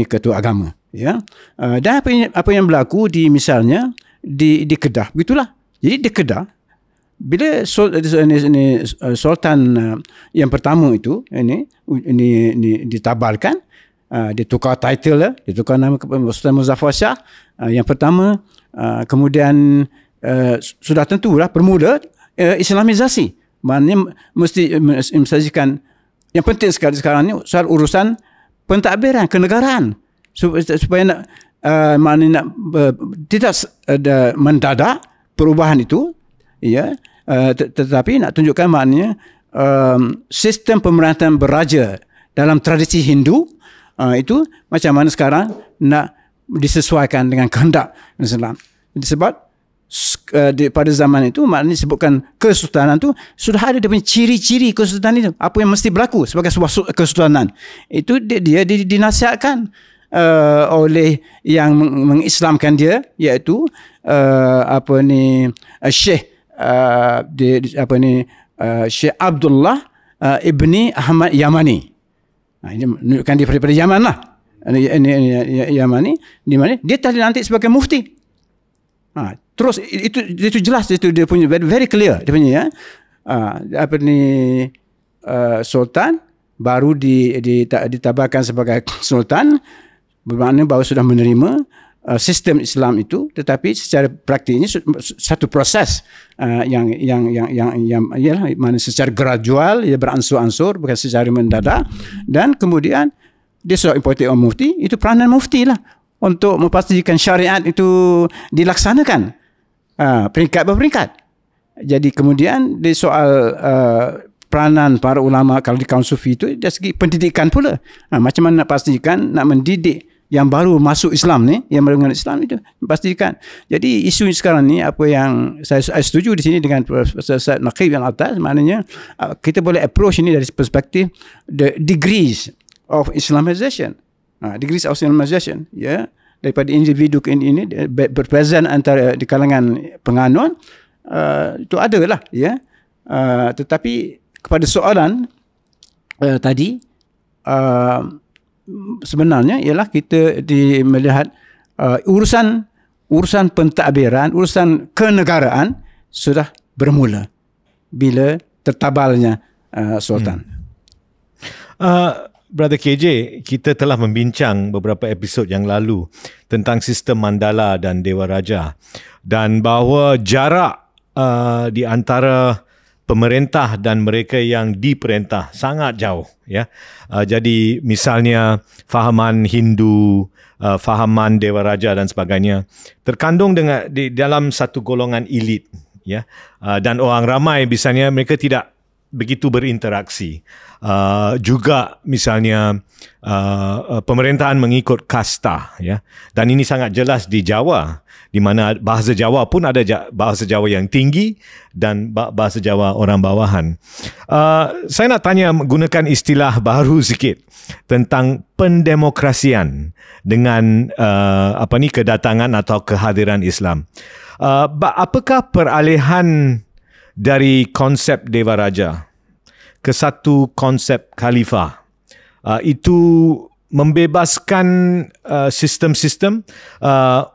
[SPEAKER 1] ketua agama. Ya. Dan apa yang berlaku di misalnya di Kedah, begitulah. Jadi di Kedah, bila Sultan yang pertama itu ini ditabalkan, dia tukar title, dia tukar nama kepada Sultan Muzaffar Shah. Yang pertama, kemudian sudah tentulah bermula Islamisasi. Maknanya mesti mensajikan yang penting sekali sekarang ni soal urusan pentadbiran kenegaraan supaya nak maknanya nak tidak mendadak perubahan itu, ya, tetapi nak tunjukkan maknanya sistem pemerintahan beraja dalam tradisi Hindu itu macam mana sekarang nak disesuaikan dengan kehendak Islam. Sebab pada zaman itu maknanya disebutkan kesultanan itu sudah ada dia punya ciri-ciri kesultanan itu, apa yang mesti berlaku sebagai sebuah kesultanan. Itu dia dinasihatkan oleh yang mengislamkan dia, iaitu Syekh Syekh Abdullah ibni Ahmad Yamani. Ini menunjukkan dia daripada Yaman lah. Yamani, di mana dia telah dilantik sebagai mufti. Terus itu jelas, itu dia punya very clear dia punya, ya. Sultan baru ditabarkan sebagai sultan, bermakna bahawa sudah menerima sistem Islam itu, tetapi secara praktiknya satu proses yang ialah mana secara gradual, ia beransur-ansur, bukan secara mendadak. Dan kemudian dia sudah appointed oleh mufti, itu peranan mufti lah untuk memastikan syariat itu dilaksanakan peringkat berperingkat. Jadi kemudian di soal peranan para ulama kalau di kaum sufi itu dari segi pendidikan pula, macam mana nak pastikan, nak mendidik yang baru masuk Islam ni, yang baru mengenal Islam itu pastikan. Jadi isu sekarang ni, apa yang saya setuju di sini dengan Profesor Said Naqib yang atas, maknanya kita boleh approach ini dari perspektif the degrees of Islamization, degrees of Islamization, ya, daripada individu ke ini berpresent antara di kalangan penganut, itu ada lah, ya. Tetapi kepada soalan tadi, sebenarnya ialah kita melihat urusan pentadbiran, urusan kenegaraan sudah bermula bila tertabalnya sultan.
[SPEAKER 4] Brother KJ, kita telah membincang beberapa episod yang lalu tentang sistem Mandala dan Dewa Raja, dan bahawa jarak di antara pemerintah dan mereka yang diperintah sangat jauh, ya. Jadi misalnya fahaman Hindu, fahaman Dewa Raja dan sebagainya terkandung di dalam satu golongan elit, ya. Dan orang ramai misalnya mereka tidak begitu berinteraksi. Juga misalnya pemerintahan mengikut kasta, ya. Dan ini sangat jelas di Jawa, di mana bahasa Jawa pun ada bahasa Jawa yang tinggi dan bahasa Jawa orang bawahan. Saya nak tanya, gunakan istilah baru sikit tentang pendemokrasian dengan kedatangan atau kehadiran Islam. Apakah peralihan dari konsep Dewa Raja ke satu konsep khalifah itu membebaskan sistem-sistem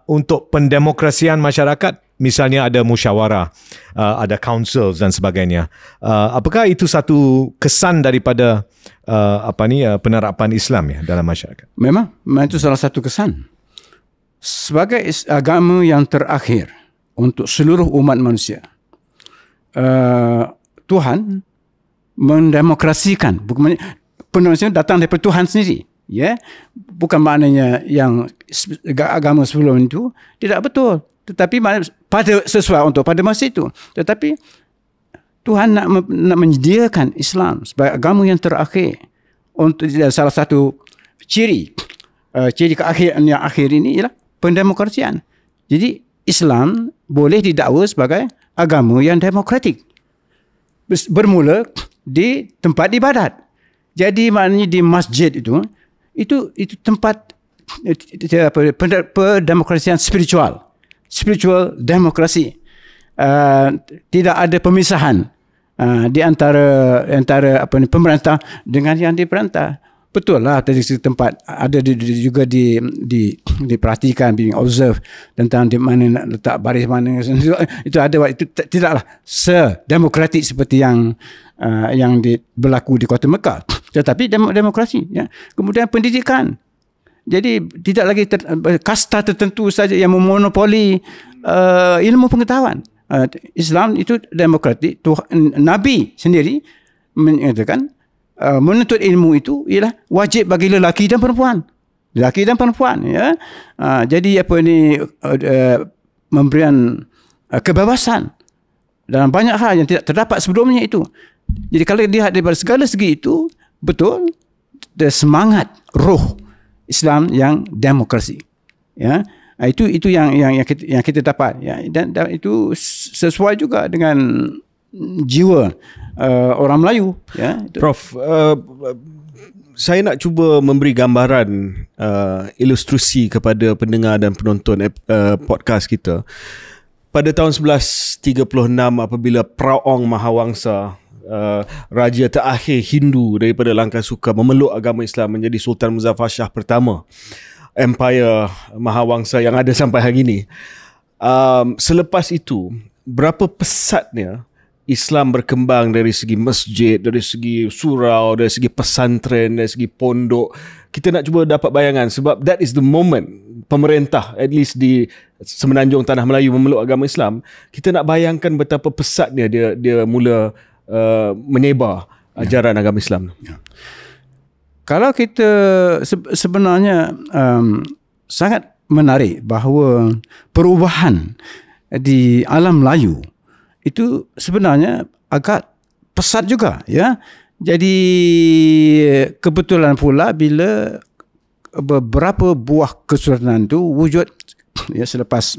[SPEAKER 4] untuk pendemokrasian masyarakat? Misalnya ada musyawarah, ada councils dan sebagainya. Apakah itu satu kesan daripada penerapan Islam, ya, dalam masyarakat?
[SPEAKER 1] Memang itu salah satu kesan. Sebagai agama yang terakhir untuk seluruh umat manusia, Tuhan mendemokrasikan, bukan pendemokrasian datang daripada Tuhan sendiri, ya. Bukan maknanya yang agama sebelum itu tidak betul, tetapi pada sesuai pada masa itu. Tetapi Tuhan nak menyediakan Islam sebagai agama yang terakhir, untuk salah satu ciri yang akhir ini ialah pendemokrasian. Jadi Islam boleh didakwa sebagai agama yang demokratik, bermula di tempat ibadat. Jadi maknanya di masjid itu tempat pendemokrasian spiritual demokrasi. Tidak ada pemisahan di antara pemerintah dengan yang diperintah. Betul lah, dari tempat ada juga diperhatikan, being observe tentang di mana nak letak baris mana, itu ada. Itu tidaklah sedemokratik seperti yang berlaku di Kota Mekah. Tetapi demokrasi, ya. Kemudian pendidikan. Jadi tidak lagi kasta tertentu saja yang memonopoli ilmu pengetahuan. Islam itu demokratik. Nabi sendiri mengatakan menuntut ilmu itu ialah wajib bagi lelaki dan perempuan. Lelaki dan perempuan, ya. Jadi apa ni, memberikan kebebasan dalam banyak hal yang tidak terdapat sebelumnya itu. Jadi kalau dilihat daripada segala segi itu, betul semangat roh Islam yang demokrasi, ya. Itu yang kita dapat, ya. Dan itu sesuai juga dengan jiwa orang Melayu, ya.
[SPEAKER 3] Prof, saya nak cuba memberi gambaran ilustrasi kepada pendengar dan penonton podcast kita. Pada tahun 1136 apabila Praong Mahawangsa, raja terakhir Hindu daripada Langkasuka, memeluk agama Islam menjadi Sultan Muzaffar Shah pertama Empire Mahawangsa yang ada sampai hari ini. Selepas itu, berapa pesatnya Islam berkembang dari segi masjid, dari segi surau, dari segi pesantren, dari segi pondok. Kita nak cuba dapat bayangan sebab that is the moment pemerintah, at least di semenanjung Tanah Melayu, memeluk agama Islam. Kita nak bayangkan betapa pesatnya dia mula menyebar ajaran agama Islam.
[SPEAKER 1] Ya. Kalau kita sebenarnya sangat menarik bahawa perubahan di alam Melayu itu sebenarnya agak pesat juga, ya. Jadi kebetulan pula bila beberapa buah kesultanan itu wujud, ya, selepas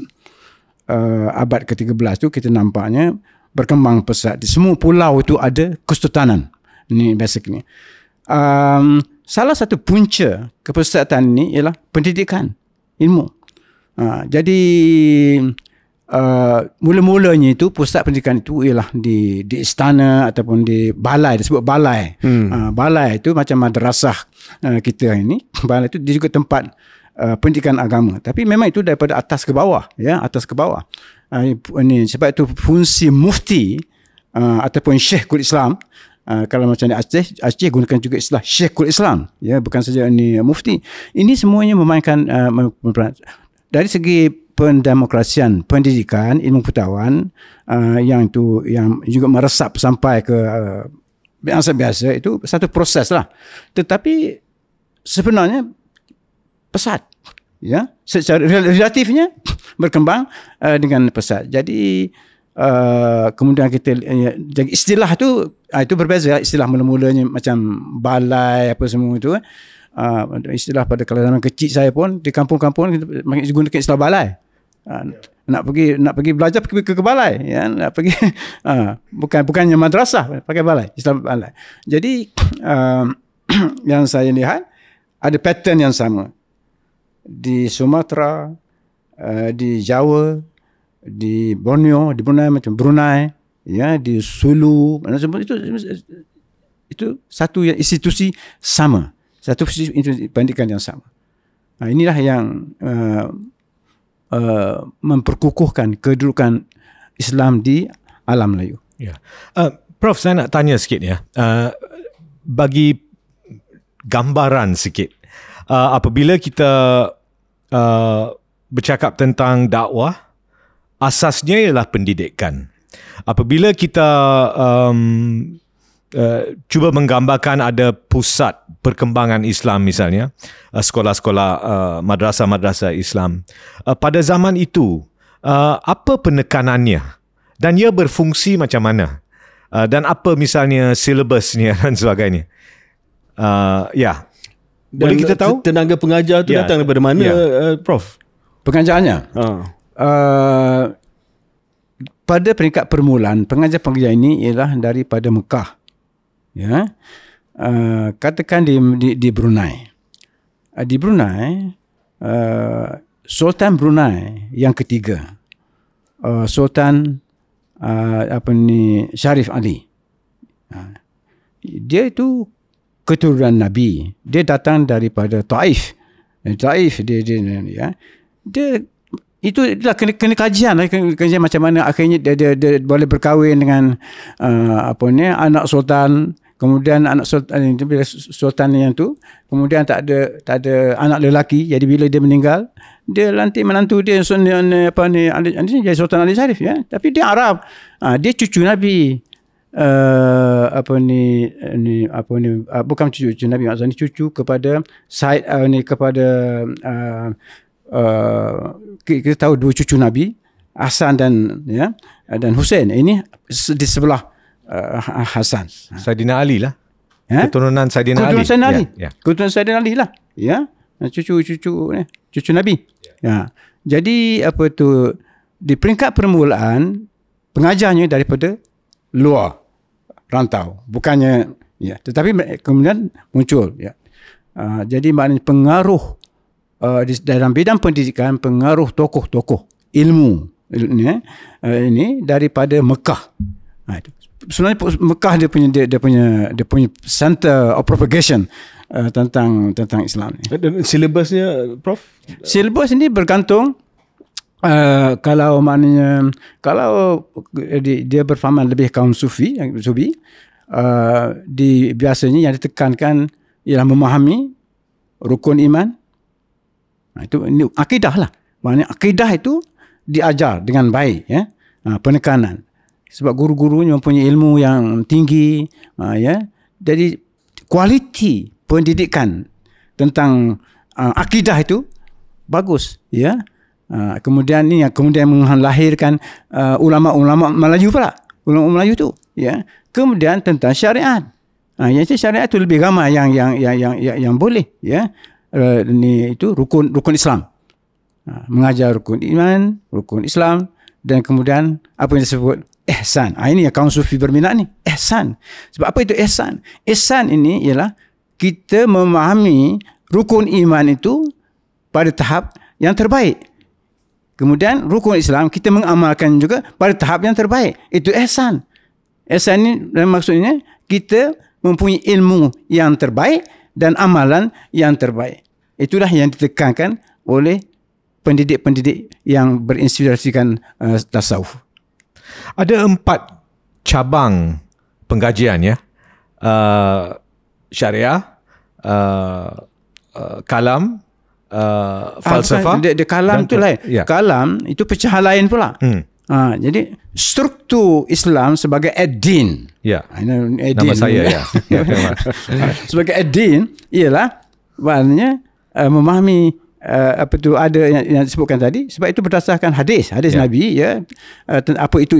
[SPEAKER 1] abad ke-13 tu kita nampaknya berkembang pesat. Di semua pulau itu ada kesultanan. Ini basically. Salah satu punca kepesatan ini ialah pendidikan, ilmu. Jadi mula-mulanya itu pusat pendidikan itu ialah di istana ataupun di balai, disebut balai. Balai itu macam madrasah kita ini. Balai itu dia juga tempat pendidikan agama. Tapi memang itu daripada atas ke bawah, ya, atas ke bawah. Ini sebab itu fungsi mufti ataupun Syekhul Islam. Kalau macam di Aceh gunakan juga istilah Syekhul Islam, ya, bukan saja ini mufti. Ini semuanya memainkan peran. Dari segi pendemokrasian pendidikan, ilmu pengetahuan yang juga meresap sampai ke biasa-biasa, itu satu proses lah. Tetapi sebenarnya pesat, ya, secara relatifnya berkembang dengan pesat. Jadi kemudian kita jadi istilah tu itu berbeza. Istilah mula-mulanya macam balai apa semua itu, istilah pada kalau zaman kecil saya pun di kampung-kampung kita gunakan istilah balai. Nak pergi belajar pergi ke balai, ya, nak pergi bukannya madrasah, pakai balai, istilah balai. Jadi yang saya lihat ada pattern yang sama di Sumatera, di Jawa, di Borneo, di Brunei, macam Brunei, ya, di Sulu, itu satu institusi sama, satu institusi pendidikan yang sama. Inilah yang memperkukuhkan kedudukan Islam di alam Melayu.
[SPEAKER 4] Ya. Prof, saya nak tanya sikit, ya. Bagi gambaran sikit, apabila kita bercakap tentang dakwah, asasnya ialah pendidikan. Apabila kita cuba menggambarkan ada pusat perkembangan Islam misalnya, sekolah-sekolah madrasah-madrasah Islam, pada zaman itu apa penekanannya dan ia berfungsi macam mana, dan apa misalnya silabusnya dan sebagainya. Ya, boleh kita tahu
[SPEAKER 3] tenaga pengajar tu datang daripada mana, Prof?
[SPEAKER 1] Pengajarnya pada peringkat permulaan, pengajar-pengajar ini ialah daripada Mekah, ya. Katakan di Brunei. Di Brunei, Sultan Brunei yang ketiga, Sultan Sharif Ali. Dia itu keturunan Nabi. Dia datang daripada Taif. Taif dia itulah kena kajian macam mana akhirnya dia boleh berkahwin dengan anak sultan. kemudian anak sultan yang tu, kemudian tak ada anak lelaki, jadi bila dia meninggal, dia lantik menantu dia jadi Sultan Ali Sharif, ya. Tapi dia Arab, dia cucu Nabi, bukan cucu Nabi, maksudnya cucu kepada Said kepada kita tahu dua cucu Nabi, Hasan dan Hussein. Ini di sebelah Hasan.
[SPEAKER 4] Saidina Ali lah. Keturunan Saidina Ali.
[SPEAKER 1] Keturunan Saidina Ali lah. Ya. Cucu Nabi. Ya. Jadi di peringkat permulaan pengajarnya daripada luar rantau, bukannya tetapi kemudian muncul, ya. Jadi maknanya pengaruh dalam bidang pendidikan, pengaruh tokoh-tokoh ilmu ini daripada Mekah. Sebenarnya Mekah dia punya center of propagation tentang Islam ni.
[SPEAKER 2] Dan silabusnya, Prof?
[SPEAKER 1] Silabus ini bergantung. Kalau dia berfahaman lebih kaum sufi, biasanya yang ditekankan ialah memahami rukun iman. Ini akidah lah. Maknanya akidah itu diajar dengan baik, ya. Penekanan. Sebab guru-gurunya mempunyai ilmu yang tinggi, ya. Jadi kualiti pendidikan tentang akidah itu bagus, ya. Kemudian ini yang kemudian melahirkan ulama-ulama Melayu pula. Ulama Melayu tu, ya. Kemudian tentang syariat. Yang syariat itu lebih ramai yang boleh, ya. Ini itu rukun Islam. Mengajar rukun iman, rukun Islam, dan kemudian apa yang disebut ihsan. Ini yang kaum sufi berminat ni, ihsan. Sebab apa itu ihsan? Ihsan ini ialah kita memahami rukun iman itu pada tahap yang terbaik. Kemudian rukun Islam kita mengamalkan juga pada tahap yang terbaik. Itu ihsan. Ihsan ini maksudnya kita mempunyai ilmu yang terbaik dan amalan yang terbaik. Itulah yang ditekankan oleh pendidik-pendidik yang berinspirasikan tasawuf.
[SPEAKER 4] Ada 4 cabang pengkajian, ya. Syariah, kalam, falsafah.
[SPEAKER 1] Dia kalam tu lain. Ya. Kalam itu pecahan lain pula. Jadi struktur Islam sebagai ad-din.
[SPEAKER 4] Ya. Nama saya, ya.
[SPEAKER 1] Sebagai ad-din ialah maknanya memahami apa tu ada yang disebutkan tadi, sebab itu berdasarkan hadis Nabi, ya. Apa itu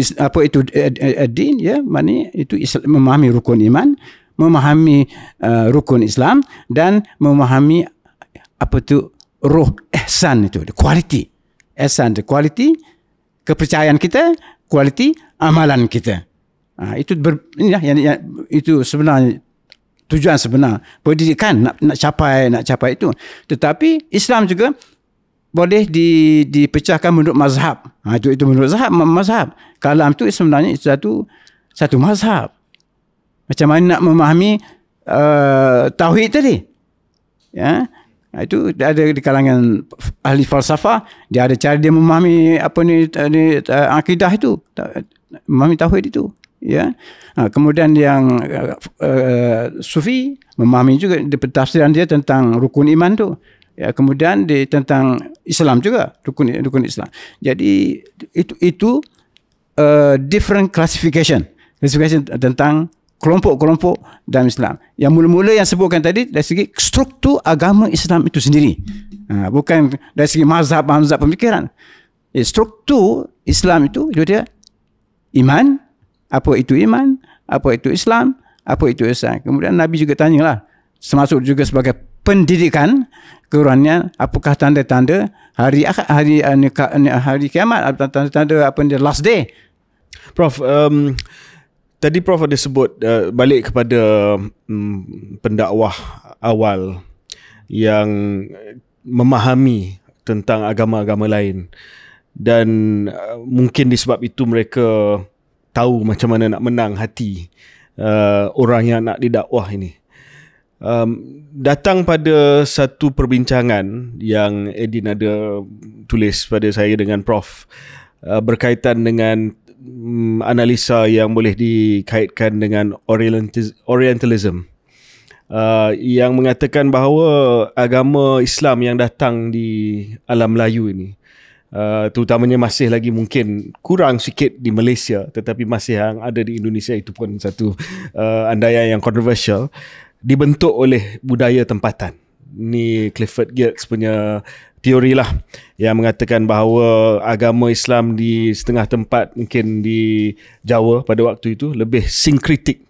[SPEAKER 1] ad-din, ya, maknanya itu memahami rukun iman, memahami rukun Islam, dan memahami apa tu roh ihsan, itu kualiti ihsan, kualiti kepercayaan kita, kualiti amalan kita. Itu itu sebenarnya tujuan sebenar pendidikan, nak capai itu. Tetapi Islam juga boleh dipecahkan menurut mazhab. Itu menurut mazhab. Kalam itu sebenarnya satu mazhab. Macam mana nak memahami tauhid tadi, ya. Itu ada di kalangan ahli falsafah, dia ada cara dia memahami akidah itu, memahami tauhid itu, ya. Kemudian yang sufi memahami juga pentafsiran dia tentang rukun iman tu, ya. Kemudian tentang Islam juga, rukun Islam. Jadi itu different classification tentang kelompok-kelompok dalam Islam. Yang mula-mula yang sebutkan tadi dari segi struktur agama Islam itu sendiri. Bukan dari segi mazhab pemikiran. Struktur Islam itu dia iman, apa itu iman, apa itu Islam, apa itu ihsan. Kemudian Nabi juga tanyalah, termasuk juga sebagai pendidikan, keuranian, apakah tanda-tanda hari kiamat, tanda-tanda last day.
[SPEAKER 2] Prof, tadi Prof ada sebut balik kepada pendakwah awal yang memahami tentang agama-agama lain, dan mungkin disebab itu mereka tahu macam mana nak menang hati orang yang nak didakwah ini. Datang pada satu perbincangan yang Edin ada tulis pada saya dengan Prof berkaitan dengan
[SPEAKER 3] analisa yang boleh dikaitkan dengan Orientalism. Yang mengatakan bahawa agama Islam yang datang di alam Melayu ini, terutamanya masih lagi mungkin kurang sikit di Malaysia, tetapi masih yang ada di Indonesia, itu pun satu andaian yang kontroversial, dibentuk oleh budaya tempatan. Ni Clifford Geertz punya teori lah, yang mengatakan bahawa agama Islam di setengah tempat, mungkin di Jawa pada waktu itu, lebih sinkritik,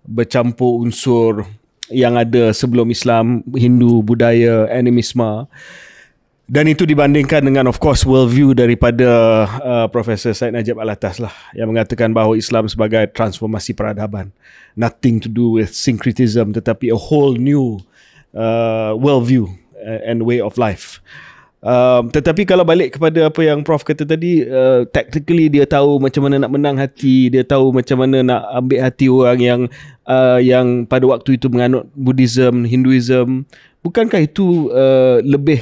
[SPEAKER 3] bercampur unsur yang ada sebelum Islam, Hindu, budaya, animisme. Dan itu dibandingkan dengan, of course, worldview daripada Profesor Syed Najib Alatas lah, yang mengatakan bahawa Islam sebagai transformasi peradaban, nothing to do with syncretism, tetapi a whole new worldview and way of life. Tetapi kalau balik kepada apa yang Prof kata tadi, tactically dia tahu macam mana nak menang hati, dia tahu macam mana nak ambil hati orang yang pada waktu itu menganut Buddhism, Hinduism. Bukankah itu lebih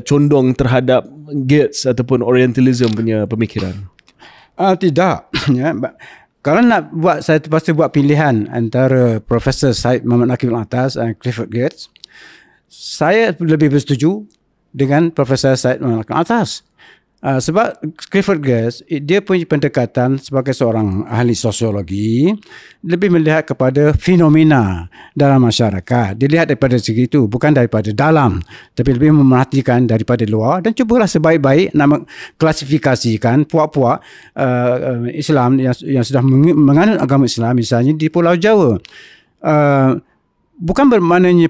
[SPEAKER 3] condong terhadap Geertz ataupun Orientalism punya pemikiran?
[SPEAKER 1] Tidak. Ya. Kalau nak buat, saya terpaksa buat pilihan antara Profesor Syed Muhammad Naqib Alatas dan Clifford Geertz. Saya lebih bersetuju dengan Profesor Syed Muhammad Naqib Alatas. Sebab Clifford Geertz, dia punya pendekatan sebagai seorang ahli sosiologi lebih melihat kepada fenomena dalam masyarakat. Dilihat daripada segi itu, bukan daripada dalam, tapi lebih memerhatikan daripada luar, dan cubalah sebaik-baik nak klasifikasikan puak-puak Islam yang sudah menganut agama Islam, misalnya di Pulau Jawa. Bukan bermaknanya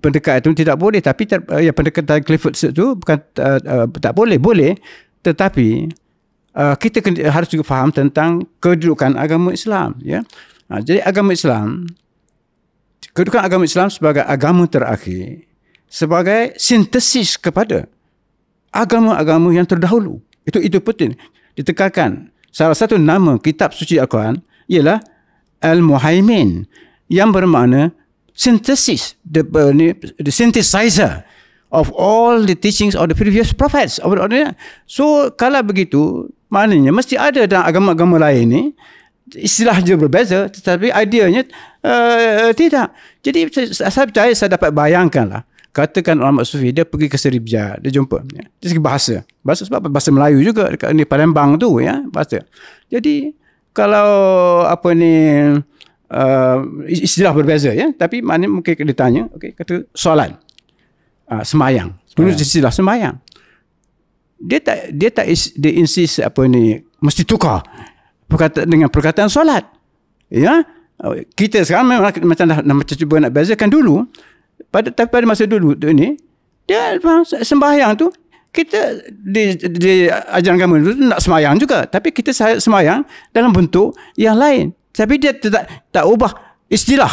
[SPEAKER 1] pendekatan itu tidak boleh, tapi pendekatan Clifford itu bukan tak boleh, tetapi kita harus juga faham tentang kedudukan agama Islam, ya. Jadi kedudukan agama Islam sebagai agama terakhir, sebagai sintesis kepada agama-agama yang terdahulu. Itu penting ditekankan. Salah satu nama kitab suci Al-Quran ialah Al-Muhaimin, yang bermakna synthesis, the synthesizer of all the teachings of the previous prophets. So kalau begitu, maknanya mesti ada dalam agama-agama lain ni, istilah je berbeza, tetapi ideanya tidak. Jadi saya percaya, saya dapat bayangkan lah, katakan ulama sufi dia pergi ke Seribja, dia jumpa, ya. Dari segi bahasa sebab bahasa Melayu juga dekat ni Palembang tu, ya, bahasa. Jadi kalau istilah berbeza, ya, tapi mana mungkin dia tanya, kata solat, sembahyang, istilah sembahyang, dia insist mesti tukar dengan perkataan solat, ya. Kita sekarang memang macam cuba nak bezakan dulu, tapi pada masa dulu ni, dia sembahyang tu, kita di ajaran agama itu nak sembahyang juga, tapi kita sembahyang dalam bentuk yang lain. Tapi dia tak ubah istilah.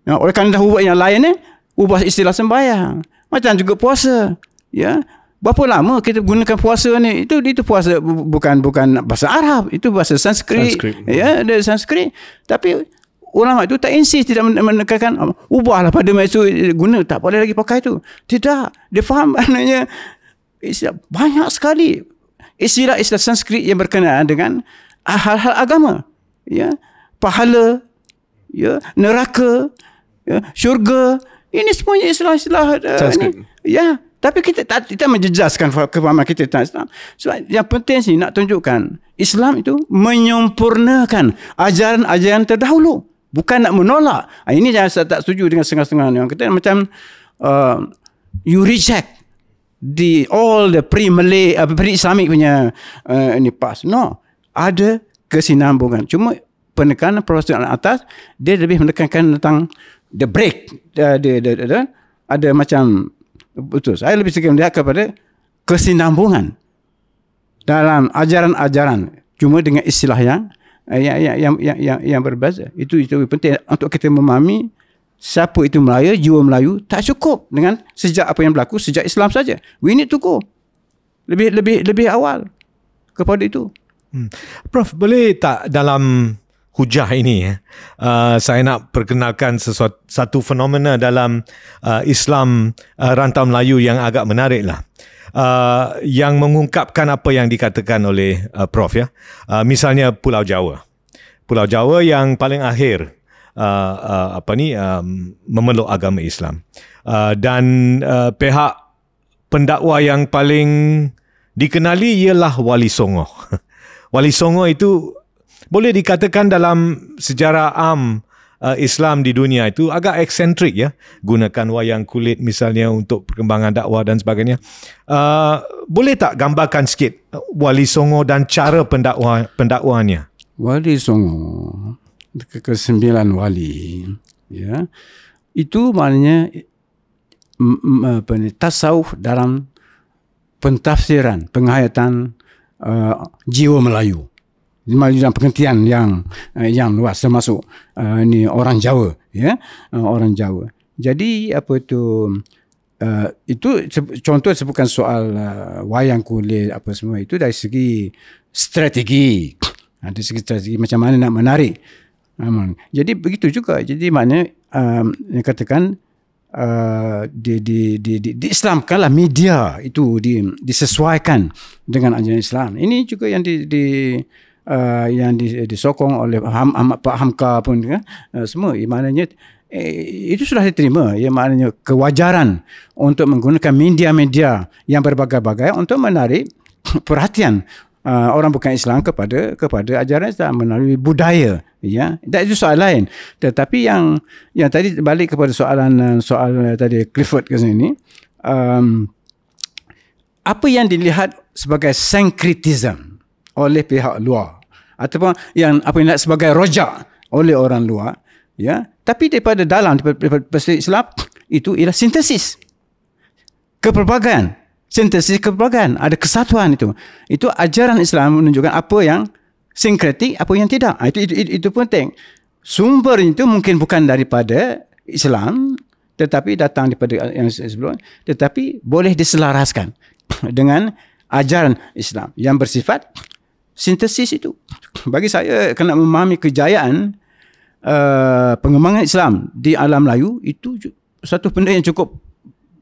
[SPEAKER 1] Oleh kerana dah ubah yang lain ni, ubah istilah sembahyang. Macam juga puasa. Ya. Berapa lama kita gunakan puasa ni? Itu puasa bukan bahasa Arab, itu bahasa Sanskrit. Ya, dari Sanskrit. Tapi ulama itu tak insist, tidak menekankan ubahlah pada masa guna, tak boleh lagi pakai itu. Tidak. Dia faham maknanya banyak sekali istilah-istilah Sanskrit yang berkenaan dengan hal-hal agama. Ya, pahala, ya, neraka, ya, syurga, ini semuanya istilah-istilah ya, tapi kita menjejaskan kefahaman kita tentang Islam. Sebab yang penting sini nak tunjukkan Islam itu menyempurnakan ajaran-ajaran terdahulu, bukan nak menolak. Ini yang saya tak setuju dengan setengah-setengah yang kata macam you reject all the pre-Malay, pre-Islamic punya ini past. No, ada kesinambungan. Cuma penekanan Profesor atas, dia lebih menekankan tentang the break. Ada macam betul. Saya lebih suka melihat kepada kesinambungan dalam ajaran-ajaran, cuma dengan istilah yang berbeza. Itu penting untuk kita memahami siapa itu Melayu, jiwa Melayu. Tak cukup dengan sejak apa yang berlaku sejak Islam saja. We need to go lebih awal kepada itu.
[SPEAKER 4] Prof, boleh tak dalam hujah ini saya nak perkenalkan satu fenomena dalam Islam rantau Melayu yang agak menarik lah. yang mengungkapkan apa yang dikatakan oleh Prof ya. Misalnya Pulau Jawa. Pulau Jawa yang paling akhir memeluk agama Islam. Dan pihak pendakwa yang paling dikenali ialah Wali Songo. Wali Songo itu boleh dikatakan dalam sejarah Islam di dunia itu agak eksentrik ya, gunakan wayang kulit misalnya untuk perkembangan dakwah dan sebagainya. Boleh tak gambarkan sikit Wali Songo dan cara pendakwaannya?
[SPEAKER 1] Wali Songo ke-9 wali ya, itu maknanya tasawuf dalam pentafsiran, penghayatan jiwa Melayu dalam pengertian yang luas, termasuk ni orang Jawa ya, orang Jawa. Jadi apa itu contoh sebutkan soal wayang kulit apa semua itu dari segi strategi. Dari segi strategi macam mana nak menarik. Jadi begitu juga. Jadi maknanya yang katakan diislamkanlah media itu disesuaikan dengan ajaran Islam. Ini juga yang disokong oleh Pak Hamka pun kan, semua. Maknanya itu sudah diterima. Ya, maknanya kewajaran untuk menggunakan media-media yang berbagai-bagai untuk menarik perhatian orang bukan Islam kepada ajaran Islam melalui budaya, ya. Dan itu soal lain. Tetapi yang tadi balik kepada soal tadi Clifford ke sini, apa yang dilihat sebagai syncretism oleh pihak luar ataupun yang apa yang dilihat sebagai rojak oleh orang luar, ya. Tapi daripada dalam daripada Islam itu ialah sintesis kepelbagaian. Sintesis kepelbagaian, ada kesatuan itu. Itu ajaran Islam menunjukkan apa yang sinkretik, apa yang tidak. Itu penting. Sumber itu mungkin bukan daripada Islam, tetapi datang daripada yang sebelum, tetapi boleh diselaraskan dengan ajaran Islam yang bersifat sintesis itu. Bagi saya, kena memahami kejayaan pengembangan Islam di alam Melayu itu satu benda yang cukup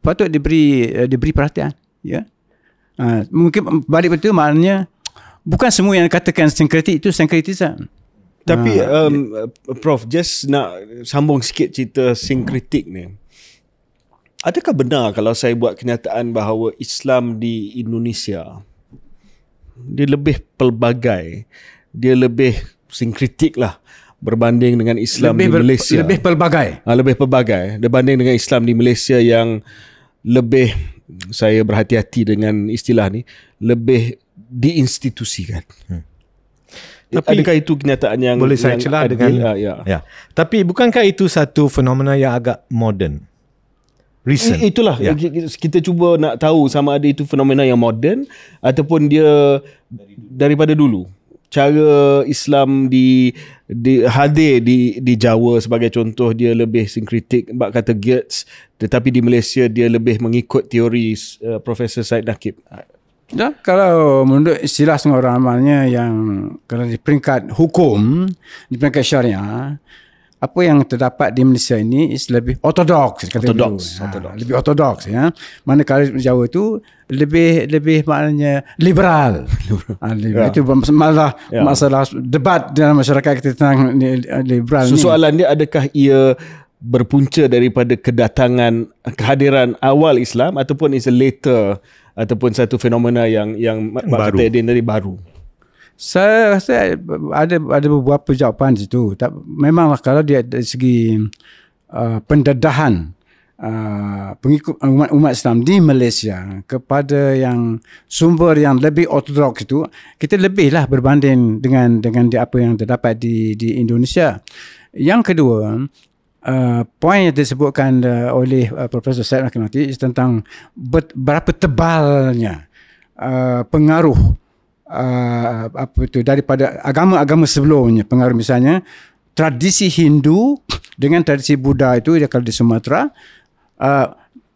[SPEAKER 1] patut diberi perhatian. Ya, mungkin balik itu maknanya bukan semua yang dikatakan sinkretik itu sinkretisme.
[SPEAKER 2] Tapi Prof, just nak sambung sikit cerita sinkretik ni. Adakah benar kalau saya buat kenyataan bahawa Islam di Indonesia dia lebih pelbagai, dia lebih sinkretik lah berbanding dengan Islam di Malaysia?
[SPEAKER 1] Lebih pelbagai.
[SPEAKER 2] Lebih pelbagai berbanding dengan Islam di Malaysia yang lebih, saya berhati-hati dengan istilah ni, lebih diinstitusikan. Tapi adakah itu kenyataan yang
[SPEAKER 4] boleh saya celah dengan
[SPEAKER 2] ya.
[SPEAKER 4] Tapi bukankah itu satu fenomena yang agak moden? Recent.
[SPEAKER 2] Itulah kita cuba nak tahu sama ada itu fenomena yang moden ataupun dia daripada dulu. Cara Islam hadir di Jawa sebagai contoh, dia lebih sinkretik, bak kata Geertz, tetapi di Malaysia dia lebih mengikut teori Profesor Syed Nakib.
[SPEAKER 1] Ya, kalau menurut istilah setengah orang amalnya, yang kalau di peringkat hukum, di peringkat syariah, apa yang terdapat di Malaysia ini is lebih ortodoks. Lebih ortodoks, ya. Manakala di Jawa itu lebih maknanya liberal. Itu masalah debat dalam masyarakat kita tentang liberal.
[SPEAKER 2] Soalan dia, adakah ia berpunca daripada kehadiran awal Islam ataupun is a later, ataupun satu fenomena yang baru, kata Edin tadi, baru?
[SPEAKER 1] Saya rasa ada beberapa jawapan di situ. Memanglah kalau dia dari segi pendedahan pengikut umat Islam di Malaysia kepada yang sumber yang lebih ortodoks itu, kita lebihlah berbanding dengan apa yang terdapat di Indonesia. Yang kedua, poin yang disebutkan oleh Profesor Syed Nakib tentang berapa tebalnya pengaruh daripada agama-agama sebelumnya, pengaruh misalnya tradisi Hindu dengan tradisi Buddha itu, kalau di Sumatera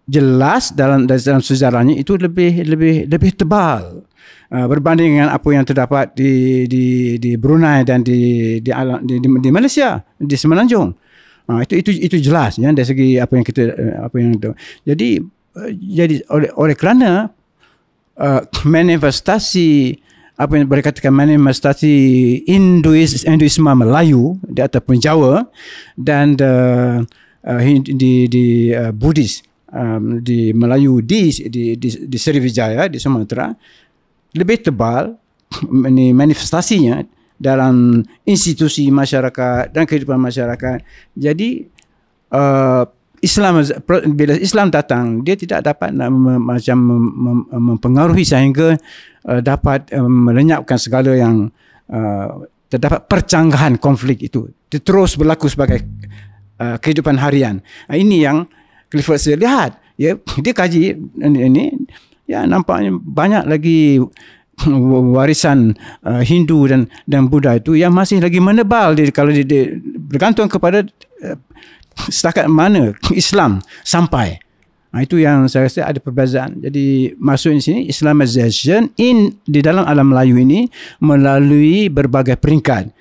[SPEAKER 1] jelas dalam sejarahnya itu lebih tebal berbanding dengan apa yang terdapat di Brunei dan di Malaysia, di Semenanjung. Itu jelas, ya, dari segi apa yang itu. Jadi oleh kerana manifestasi apa yang boleh katakan manifestasi Hinduisme Melayu ataupun Jawa dan di Buddhis di Melayu di Sriwijaya di Sumatera lebih tebal manifestasinya dalam institusi masyarakat dan kehidupan masyarakat. Jadi bila Islam datang, dia tidak dapat mempengaruhi sehingga dapat melenyapkan segala yang terdapat percanggahan konflik itu. Dia terus berlaku sebagai kehidupan harian. Ini yang Clifford Sears lihat. Ya, dia kaji ini, ya nampaknya banyak lagi warisan Hindu dan Buddha itu yang masih lagi menebal kalau dia bergantung kepada setakat mana Islam sampai. Itu yang saya rasa ada perbezaan. Jadi maksud di sini Islamization di dalam alam Melayu ini melalui berbagai peringkat.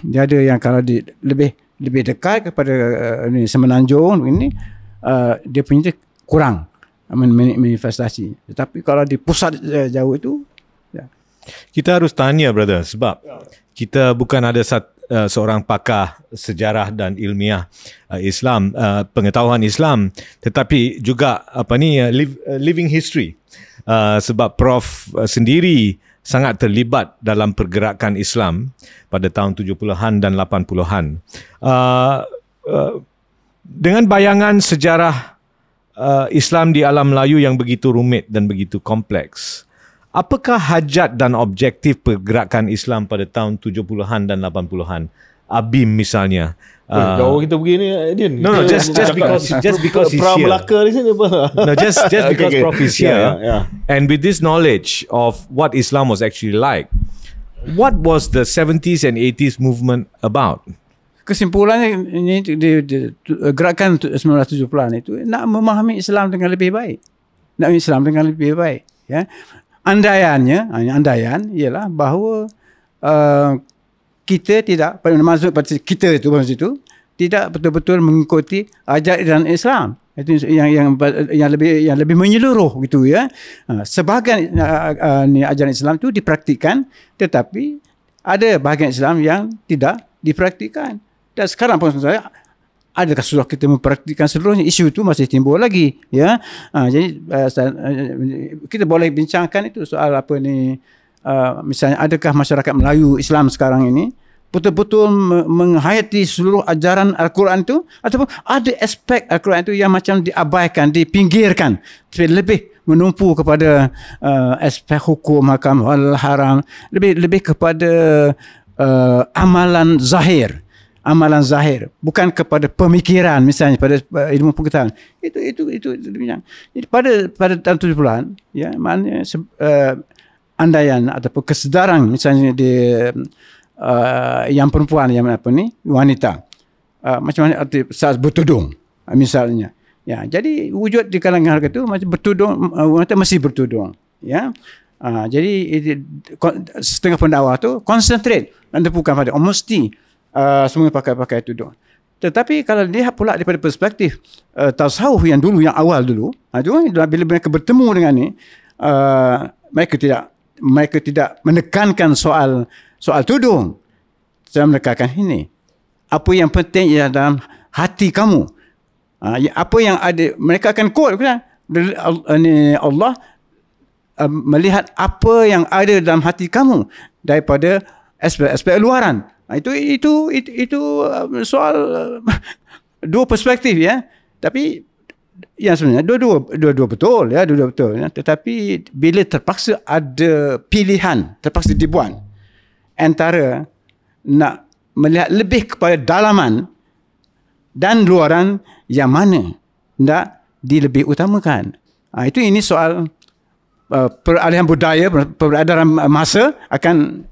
[SPEAKER 1] Dia ada yang kalau lebih dekat kepada Semenanjung ini dia punya kurang manifestasi. Tetapi kalau di pusat jauh itu ya.
[SPEAKER 4] Kita harus tanya brother sebab kita bukan ada seorang pakar sejarah dan ilmiah Islam, pengetahuan Islam, tetapi juga living history. Sebab Prof sendiri sangat terlibat dalam pergerakan Islam pada tahun 70-an dan 80-an. Dengan bayangan sejarah Islam di alam Melayu yang begitu rumit dan begitu kompleks, apakah hajat dan objektif pergerakan Islam pada tahun 70-an dan 80-an? ABIM misalnya.
[SPEAKER 2] Jauh kita pergi ni, Din.
[SPEAKER 4] No, just because he's here.
[SPEAKER 2] Melaka di sini apa?
[SPEAKER 4] No, just because Prof is here.
[SPEAKER 2] Yeah.
[SPEAKER 4] And with this knowledge of what Islam was actually like, what was the 70s and 80s movement about?
[SPEAKER 1] Kesimpulannya ini gerakan 1970-an itu nak memahami Islam dengan lebih baik. Ya. Andaian ialah bahawa kita tidak, maksud kita itu tidak betul-betul mengikuti ajaran Islam. Itu yang lebih menyeluruh gitu ya. Sebahagian ajaran Islam itu dipraktikkan, tetapi ada bahagian Islam yang tidak dipraktikkan. Dan sekarang pun saya, adakah sudah kita mempraktikkan seluruhnya? Isu itu masih timbul lagi, ya. Jadi kita boleh bincangkan itu soal apa ni, misalnya adakah masyarakat Melayu Islam sekarang ini betul-betul menghayati seluruh ajaran Al-Quran itu, ataupun ada aspek Al-Quran itu yang macam diabaikan, dipinggirkan, lebih menumpu kepada aspek hukum, hakam, halal, haram, lebih kepada amalan zahir, bukan kepada pemikiran, misalnya pada ilmu pengetahuan. Itu jadi pada tahun 70-an, ya, maknanya andaian ataupun kesedaran misalnya di yang perempuan, yang wanita, macam mana saat bertudung misalnya, ya. Jadi wujud di kalangan harga itu macam bertudung, wanita mesti bertudung, ya. Jadi setengah pendakwah tu concentrate dan bukan pada mesti semua pakai tudung. Tetapi kalau lihat pula daripada perspektif tasawuf yang awal dulu, bila mereka bertemu dengan ni, mereka tidak menekankan soal tudung. Saya menekankan ini. Apa yang penting ialah dalam hati kamu. Apa yang ada, mereka akan quote Allah melihat apa yang ada dalam hati kamu daripada aspek luaran. Itu soal dua perspektif, ya. Tapi yang sebenarnya dua-dua betul, ya, dua-dua betul, ya. Tetapi bila terpaksa ada pilihan, terpaksa dibuat antara nak melihat lebih kepada dalaman dan luaran, yang mana nak dilebih utamakan. Ini soal peralihan budaya, peredaran masa akan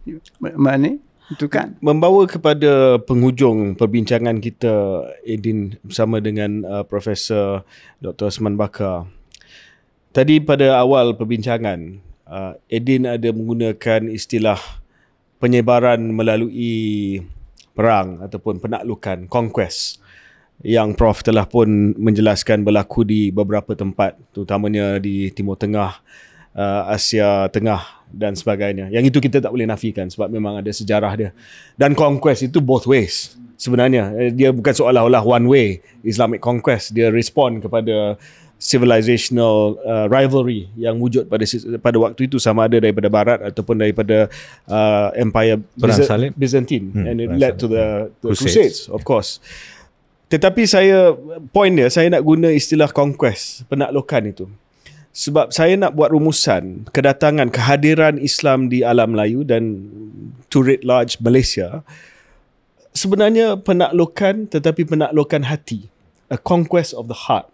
[SPEAKER 1] itu kan
[SPEAKER 2] membawa kepada penghujung perbincangan kita, Aidin, bersama dengan Profesor Dr. Osman Bakar. Tadi pada awal perbincangan, Aidin ada menggunakan istilah penyebaran melalui perang ataupun penaklukan, conquest.
[SPEAKER 3] yang Prof telah pun menjelaskan berlaku di beberapa tempat, terutamanya di Timur Tengah, Asia Tengah dan sebagainya. Yang itu kita tak boleh nafikan sebab memang ada sejarah dia. Dan conquest itu both ways sebenarnya. Dia bukan seolah-olah one way Islamic conquest. Dia respond kepada civilizational rivalry yang wujud pada waktu itu, sama ada daripada Barat ataupun daripada Empire Byzantine, and it led to the Crusades, of course. Tetapi point dia, saya nak guna istilah conquest, penaklukan itu. Sebab saya nak buat rumusan kehadiran Islam di alam Melayu dan to writ large Malaysia, sebenarnya penaklukan, tetapi penaklukan hati. A conquest of the heart.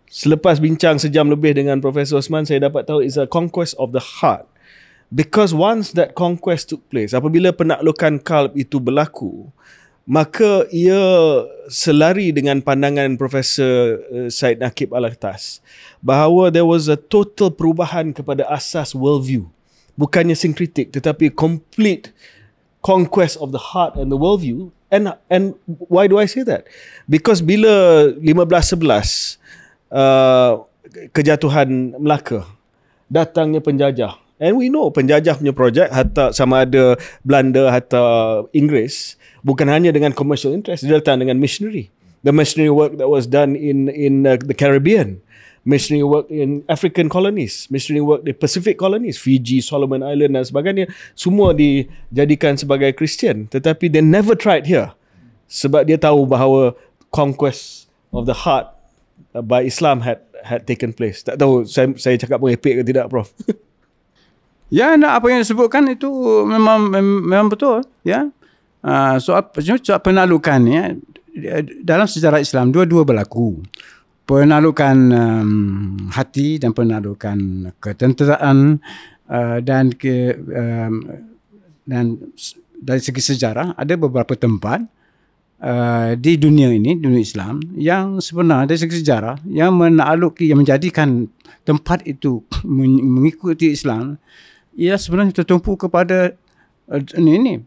[SPEAKER 3] Selepas bincang sejam lebih dengan Profesor Osman, saya dapat tahu it's a conquest of the heart. Because once that conquest took place, apabila penaklukan kalb itu berlaku, maka ia selari dengan pandangan Profesor Syed Nakib Al-Atas bahawa there was a total perubahan kepada asas worldview. Bukannya syncretic, tetapi complete conquest of the heart and the worldview. And why do I say that? Because bila 1511 kejatuhan Melaka, datangnya penjajah, and we know penjajah punya projek, hatta sama ada Belanda hatta Inggeris, bukan hanya dengan commercial interest, dia datang dengan missionary. The missionary work that was done in the Caribbean, missionary work in African colonies, missionary work di Pacific colonies, Fiji, Solomon Island dan sebagainya, semua dijadikan sebagai Kristian. Tetapi they never tried here, sebab dia tahu bahawa conquest of the heart by Islam had taken place. Tak tahu saya cakap merepek ke tidak, Prof?
[SPEAKER 1] Ya, apa yang disebutkan itu memang betul, ya. Soal penaklukan, ya, dalam sejarah Islam dua-dua berlaku. Penaklukan hati dan penaklukan ketenteraan, dan dari segi sejarah ada beberapa tempat di dunia ini, dunia Islam, yang sebenarnya dari segi sejarah yang menakluki, yang menjadikan tempat itu mengikuti Islam, ia sebenarnya tertumpu kepada ini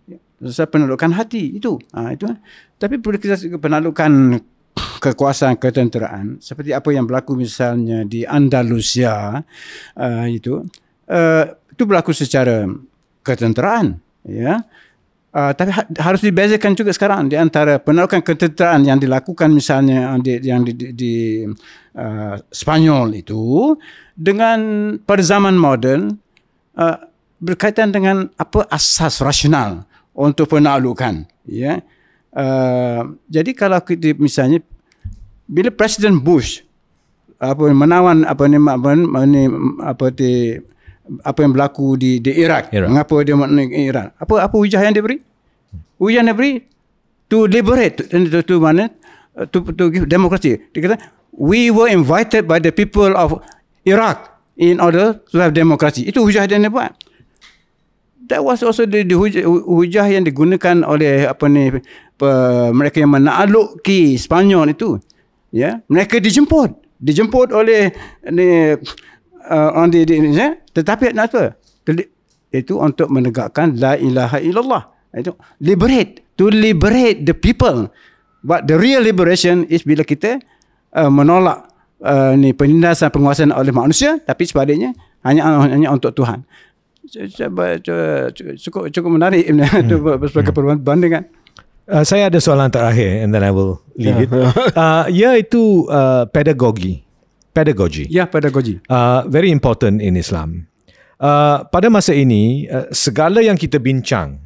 [SPEAKER 1] penaklukan hati itu. Itu. Tapi bila kita penaklukan kekuasaan ketenteraan seperti apa yang berlaku misalnya di Andalusia, itu berlaku secara ketenteraan, ya. Tapi harus dibezakan juga sekarang di antara penaklukan ketenteraan yang dilakukan misalnya di Spanyol itu dengan pada zaman moden, berkaitan dengan apa asas rasional untuk penaklukan, ya. Jadi kalau kita misalnya bila Presiden Bush menawan apa yang berlaku di Iraq. Mengapa dia menaik Iraq? Apa hujah yang dia beri? Hujah yang dia beri to liberate, to give democracy. Dia kata we were invited by the people of Iraq in order to have democracy. Itu hujah yang dia buat. That was also the hujah yang digunakan oleh mereka yang menakluki Spanyol itu. Ya, mereka dijemput oleh orang di Indonesia, tetapi apa? Itu untuk menegakkan la ilaha illallah. Itu to liberate the people. But the real liberation is bila kita menolak penindasan penguasaan oleh manusia, tapi sebaliknya hanya untuk Tuhan. Cukup menarik sebagai perbandingan.
[SPEAKER 4] Saya ada soalan terakhir and then I will leave it. Iaitu pedagogi.
[SPEAKER 1] Ya, pedagogi.
[SPEAKER 4] Very important in Islam. Pada masa ini, segala yang kita bincang,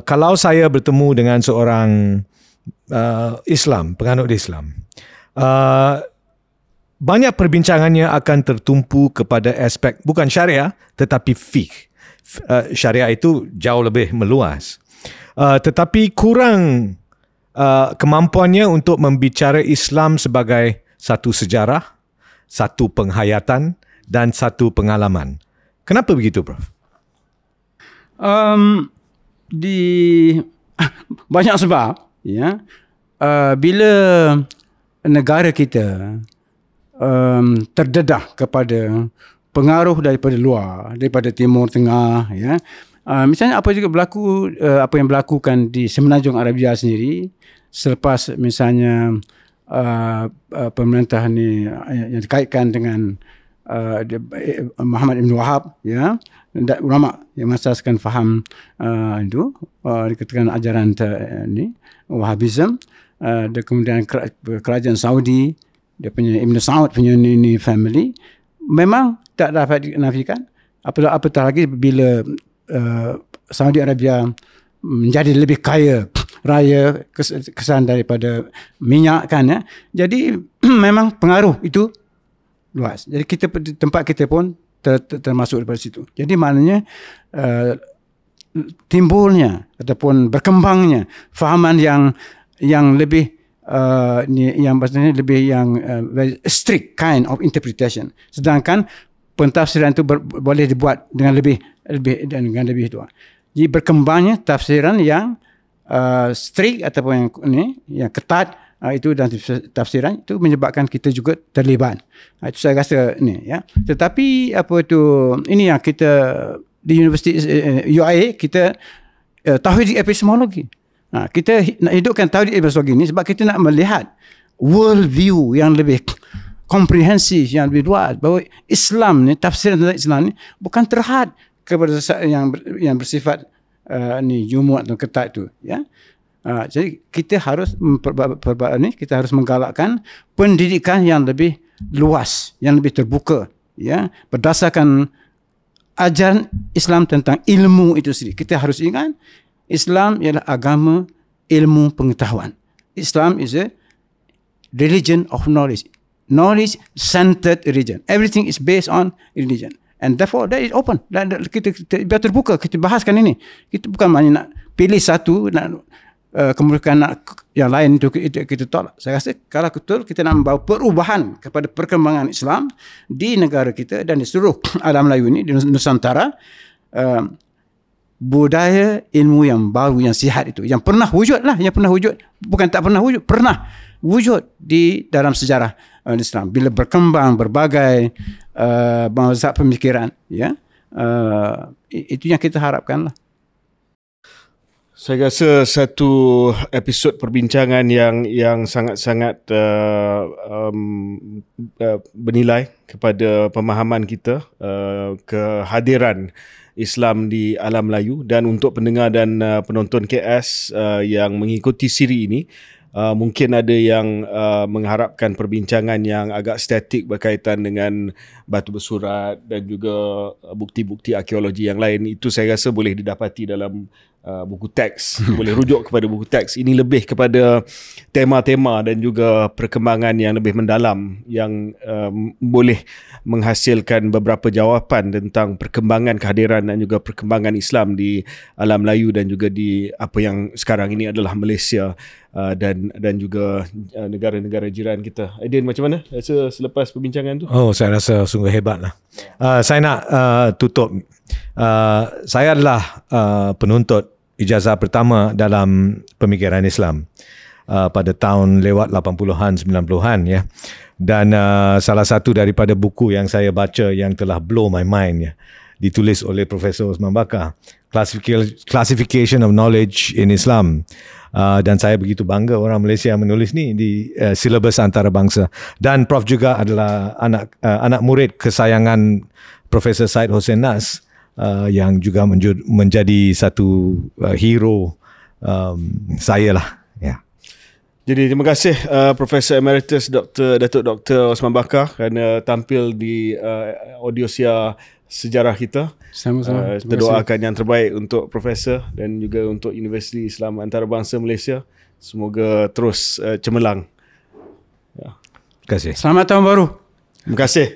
[SPEAKER 4] kalau saya bertemu dengan seorang Islam, penganut Islam, banyak perbincangannya akan tertumpu kepada aspek bukan syariah tetapi fiqh. Syariah itu jauh lebih meluas. Tetapi kurang kemampuannya untuk membicara Islam sebagai satu sejarah, satu penghayatan dan satu pengalaman. Kenapa begitu, Prof?
[SPEAKER 1] Banyak sebab, ya. Bila negara kita terdedah kepada pengaruh daripada luar, daripada Timur Tengah, ya. Misalnya apa juga berlaku, apa yang berlakukan di Semenanjung Arabia sendiri selepas misalnya pemerintah ni yang dikaitkan dengan Muhammad Ibn Wahab, ya, dan ulama yang mengasaskan faham itu dikatakan ajaran ni Wahhabism, dan kemudian kerajaan Saudi, dia punya Ibn Saud punya ni family, memang tak dapat dinafikan. Apatah lagi bila Saudi Arabia menjadi lebih kaya raya kesan daripada minyak kan, ya. Jadi memang pengaruh itu luas. Jadi tempat kita pun termasuk daripada situ. Jadi maknanya timbulnya ataupun berkembangnya fahaman yang lebih yang maksudnya lebih yang very strict kind of interpretation. Sedangkan pentafsiran itu boleh dibuat dengan lebih itu. Jadi berkembangnya tafsiran yang strict ataupun yang ketat, itu dan tafsiran itu menyebabkan kita juga terlibat. Itu saya rasa ni, ya. Tetapi ini yang kita di Universiti UIA kita tauhid epistemologi. Kita nak hidupkan tauhid epistemologi ni sebab kita nak melihat world view yang lebih komprehensif, yang lebih luas, bahawa Islam ni, tafsiran tentang Islam ni bukan terhad kepada yang bersifat jumud atau ketat tu, ya. Jadi kita harus kita harus menggalakkan pendidikan yang lebih luas, yang lebih terbuka, ya, berdasarkan ajaran Islam tentang ilmu itu sendiri. Kita harus ingat Islam ialah agama ilmu pengetahuan. Islam is a religion of knowledge. Knowledge centered religion. Everything is based on religion. And therefore that is open. Kita biar terbuka, kita bahaskan ini. Kita bukan hanya nak pilih satu, nak kemudian yang lain itu kita tolak. Saya rasa kalau betul kita nak membawa perubahan kepada perkembangan Islam di negara kita dan di seluruh alam Melayu ini, di Nusantara, budaya ilmu yang baru, yang sihat itu, yang pernah wujud lah, yang pernah wujud, bukan tak pernah wujud, pernah wujud di dalam sejarah Islam. Bila berkembang berbagai mazhab pemikiran, ya, itu yang kita harapkan lah.
[SPEAKER 2] Saya rasa satu episod perbincangan yang sangat-sangat bernilai kepada pemahaman kita, kehadiran Islam di alam Melayu, dan untuk pendengar dan penonton KS yang mengikuti siri ini, mungkin ada yang mengharapkan perbincangan yang agak statik berkaitan dengan batu bersurat dan juga bukti-bukti arkeologi yang lain. Itu saya rasa boleh didapati dalam buku teks, boleh rujuk kepada buku teks. Ini lebih kepada tema-tema dan juga perkembangan yang lebih mendalam yang boleh menghasilkan beberapa jawapan tentang perkembangan kehadiran dan juga perkembangan Islam di alam Melayu dan juga di apa yang sekarang ini adalah Malaysia dan juga negara-negara jiran kita. Aidin, macam mana rasa selepas perbincangan tu?
[SPEAKER 4] Oh, saya rasa sungguh hebat lah. Saya nak tutup. Saya adalah penuntut ijazah pertama dalam pemikiran Islam pada tahun lewat 80-an 90-an, ya. Dan salah satu daripada buku yang saya baca yang telah blow my mind, ya, ditulis oleh Profesor Osman Bakar, Classification of Knowledge in Islam. Dan saya begitu bangga orang Malaysia yang menulis ni di silabus antarabangsa. Dan Prof juga adalah anak murid kesayangan Profesor Syed Hossein Nas, yang juga menjadi satu hero saya lah, ya.
[SPEAKER 2] Jadi terima kasih Profesor Emeritus Datuk Dr. Osman Bakar kerana tampil di Audiosia Sejarah kita.
[SPEAKER 1] Sama-sama.
[SPEAKER 2] Kita doakan yang terbaik untuk Profesor dan juga untuk Universiti Islam Antarabangsa Malaysia. Semoga terus cemerlang.
[SPEAKER 4] Terima kasih.
[SPEAKER 1] Selamat tahun baru.
[SPEAKER 2] Terima kasih.